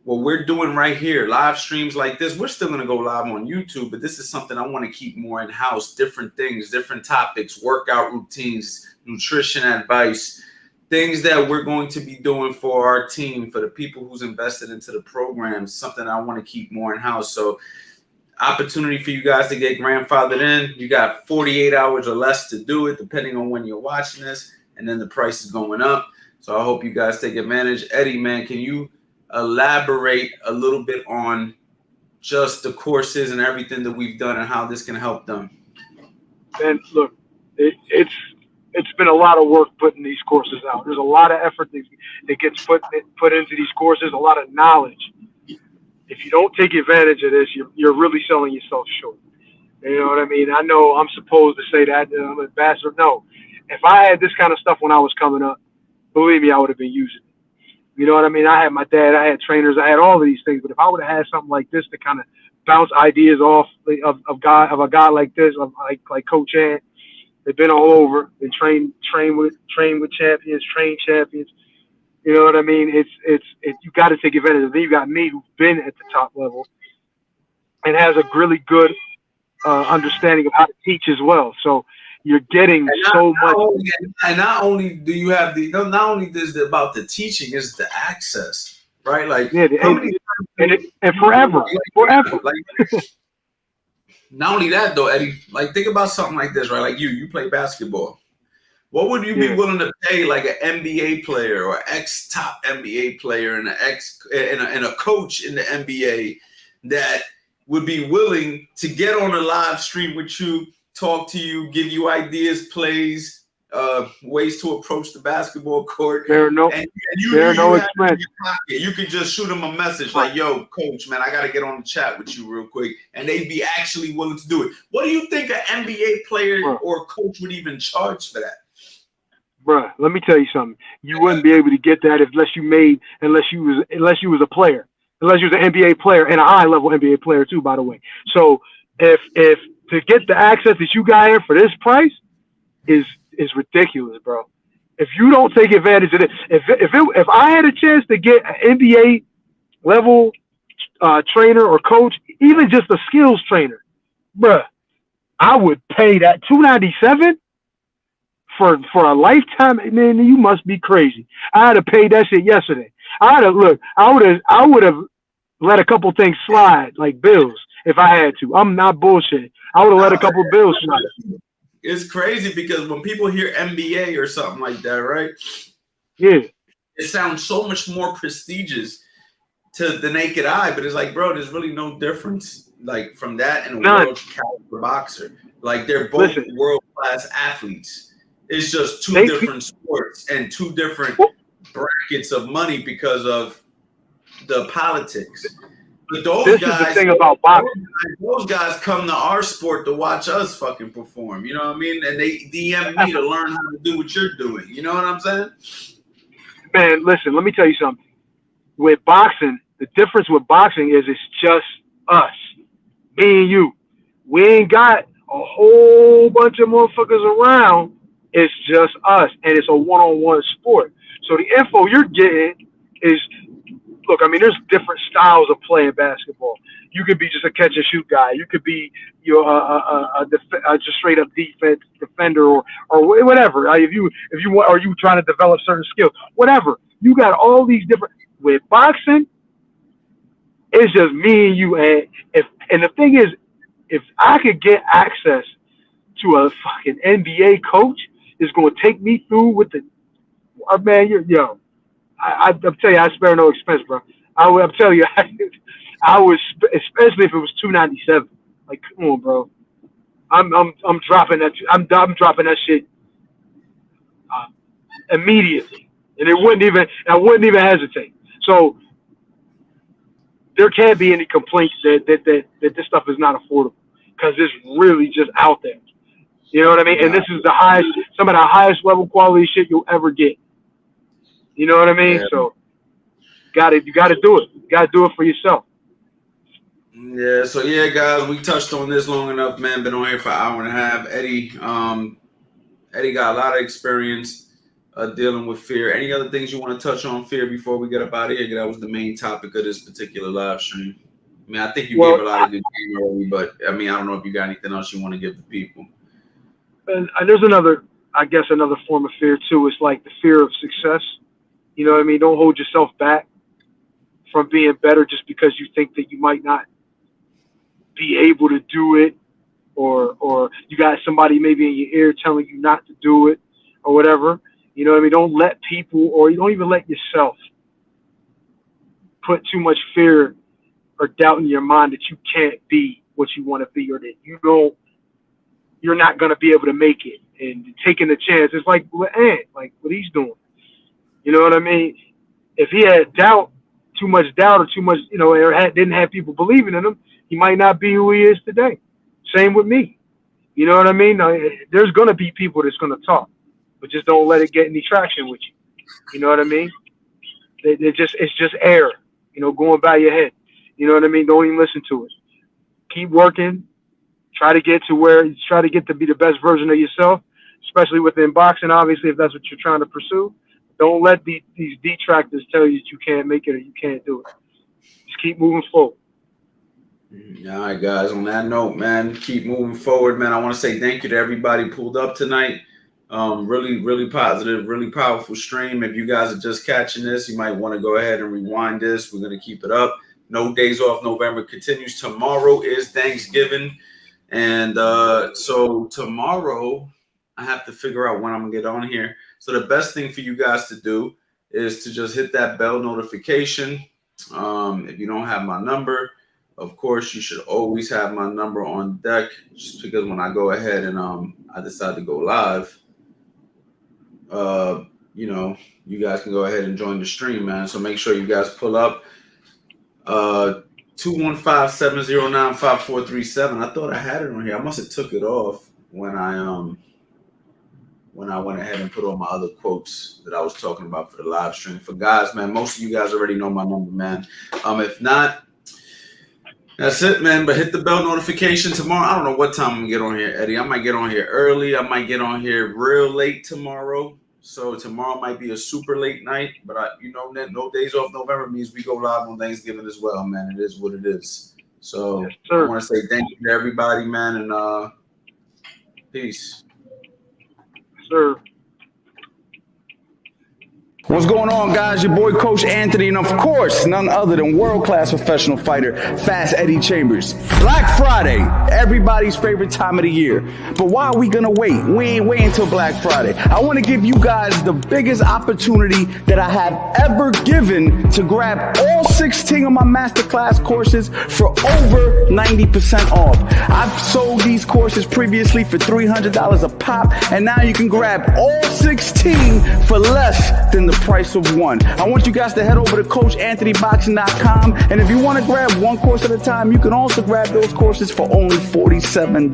what we're doing right here, live streams like this, we're still going to go live on YouTube, but this is something I want to keep more in-house, different things, different topics, workout routines, nutrition advice, things that we're going to be doing for our team, for the people who's invested into the programs, something I want to keep more in-house. So opportunity for you guys to get grandfathered in. You got 48 hours or less to do it, depending on when you're watching this, and then the price is going up. So I hope you guys take advantage. Eddie, man, can you elaborate a little bit on just the courses and everything that we've done and how this can help them? And look, it's been a lot of work putting these courses out. There's a lot of effort that gets put into these courses, a lot of knowledge. If you don't take advantage of this, you're really selling yourself short. You know what I mean? I know I'm supposed to say that I'm an ambassador. No. If I had this kind of stuff when I was coming up, believe me, I would have been using it. You know what I mean? I had my dad, I had trainers, I had all of these things. But if I would have had something like this to kind of bounce ideas off of a guy like this, like Coach Ant, they've been all over and train with champions, train champions. You know what I mean? It's you got to take advantage of it. Then you got me, who's been at the top level and has a really good understanding of how to teach as well. So you're getting so much. And not only do you have not only is it about the teaching, it's the access, right? Like, yeah, and forever. Like, not only that though, Eddie. Like, think about something like this, right? Like you play basketball. What would you be willing to pay like an NBA player or ex-top NBA player and a coach in the NBA that would be willing to get on a live stream with you, talk to you, give you ideas, plays, ways to approach the basketball court? There are no expense. You could just shoot them a message like, yo, coach, man, I got to get on the chat with you real quick. And they'd be actually willing to do it. What do you think an NBA player or coach would even charge for that? Bruh, let me tell you something. You wouldn't be able to get that unless you was a player, unless you was an NBA player and a high level NBA player too, by the way. So if to get the access that you got here for this price is ridiculous, bro. If you don't take advantage of it, if I had a chance to get an NBA level trainer or coach, even just a skills trainer, bruh, I would pay that $297 for a lifetime. Man, you must be crazy. I had to pay that shit yesterday. I would have let a couple things slide like bills if I had to. I'm not bullshitting. I would have let a couple bills slide. It's crazy because when people hear NBA or something like that, right? Yeah. It sounds so much more prestigious to the naked eye, but it's like, bro, there's really no difference, like from that and a world caliber boxer. Like they're both world class athletes. It's just two different sports and two different brackets of money because of the politics. But those guys, is the thing about boxing. Those guys come to our sport to watch us fucking perform. You know what I mean? And they DM me to learn how to do what you're doing. You know what I'm saying? Man, listen, let me tell you something. With boxing, the difference with boxing is it's just us, me and you. We ain't got a whole bunch of motherfuckers around. It's just us, and it's a one-on-one sport. So the info you're getting is, look, I mean, there's different styles of playing basketball. You could be just a catch and shoot guy. You could be just straight up defense defender or whatever. If you want, or you trying to develop certain skills, whatever. You got all these different. With boxing, it's just me and you. And the thing is, if I could get access to a fucking NBA coach, is going to take me through with the man. I'm telling you, I spare no expense, bro. I'm telling you, I was, especially if it was $297. Like, come on, bro. I'm dropping that. I'm dropping that shit immediately, and I wouldn't even hesitate. So there can't be any complaints that this stuff is not affordable because it's really just out there. You know what I mean? And this is some of the highest level quality shit you'll ever get. You know what I mean? Yeah. So you got to do it. You got to do it for yourself. Yeah. So yeah, guys, we touched on this long enough, man. Been on here for an hour and a half. Eddie got a lot of experience dealing with fear. Any other things you want to touch on fear before we get up out of here? That was the main topic of this particular live stream. I mean, I think you gave a lot of good game already, but I mean, I don't know if you got anything else you want to give the people. And there's another form of fear too. It's like the fear of success. You know what I mean? Don't hold yourself back from being better just because you think that you might not be able to do it, or you got somebody maybe in your ear telling you not to do it or whatever. You know what I mean? Don't let people, or you don't even let yourself put too much fear or doubt in your mind that you can't be what you want to be, or that you're not going to be able to make it. And taking the chance, it's like with Ant, like what he's doing. You know what I mean? If he had too much doubt or too much, or didn't have people believing in him, he might not be who he is today. Same with me. You know what I mean? Now, there's going to be people that's going to talk, but just don't let it get any traction with you. You know what I mean? It's just air, going by your head. You know what I mean? Don't even listen to it. Keep working. Try to get to be the best version of yourself, especially within boxing, obviously, if that's what you're trying to pursue. Don't let these detractors tell you that you can't make it or you can't do it. Just keep moving forward. All right, guys. On that note, man, keep moving forward, man. I want to say thank you to everybody who pulled up tonight. Really, really positive, really powerful stream. If you guys are just catching this, you might want to go ahead and rewind this. We're going to keep it up. No Days Off November continues. Tomorrow is Thanksgiving. And so tomorrow, I have to figure out when I'm going to get on here. So the best thing for you guys to do is to just hit that bell notification. If you don't have my number, of course, you should always have my number on deck, just because when I go ahead and I decide to go live, you guys can go ahead and join the stream, man. So make sure you guys pull up. 215-709-5437. I thought I had it on here. I must have took it off when I when I went ahead and put all my other quotes that I was talking about for the live stream. For guys, man, most of you guys already know my number, man. If not, that's it, man. But hit the bell notification tomorrow. I don't know what time I'm gonna get on here, Eddie. I might get on here early. I might get on here real late tomorrow. So tomorrow might be a super late night. But no days off November means we go live on Thanksgiving as well, man. It is what it is. So yes, I want to say thank you to everybody, man, and peace. Sir. What's going on, guys? Your boy, Coach Anthony, and of course, none other than world-class professional fighter, Fast Eddie Chambers. Black Friday, everybody's favorite time of the year. But why are we gonna wait? We ain't waiting until Black Friday. I want to give you guys the biggest opportunity that I have ever given to grab all 16 of my masterclass courses for over 90% off. I've sold these courses previously for $300 a pop, and now you can grab all 16 for less than the price of one. I want you guys to head over to CoachAnthonyBoxing.com, and if you want to grab one course at a time, you can also grab those courses for only $47.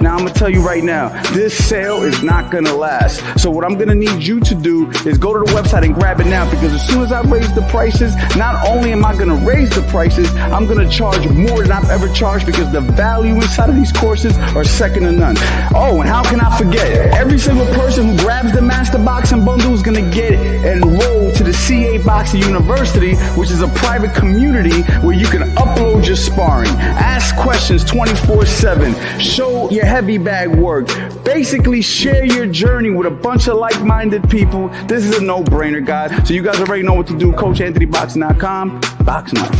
Now, I'm going to tell you right now, this sale is not going to last. So what I'm going to need you to do is go to the website and grab it now, because as soon as I raise the prices, not only am I going to raise the prices, I'm going to charge more than I've ever charged, because the value inside of these courses are second to none. Oh, and how can I forget? Every single person who grabs the Master Boxing Bundle is going to get enrolled to the CA Boxing University, which is a private community where you can upload your sparring, ask questions 24/7, show your heavy bag work, basically share your journey with a bunch of like-minded people. This is a no-brainer, guys. So you guys already know what to do. CoachAnthonyBoxing.com. Boxing up.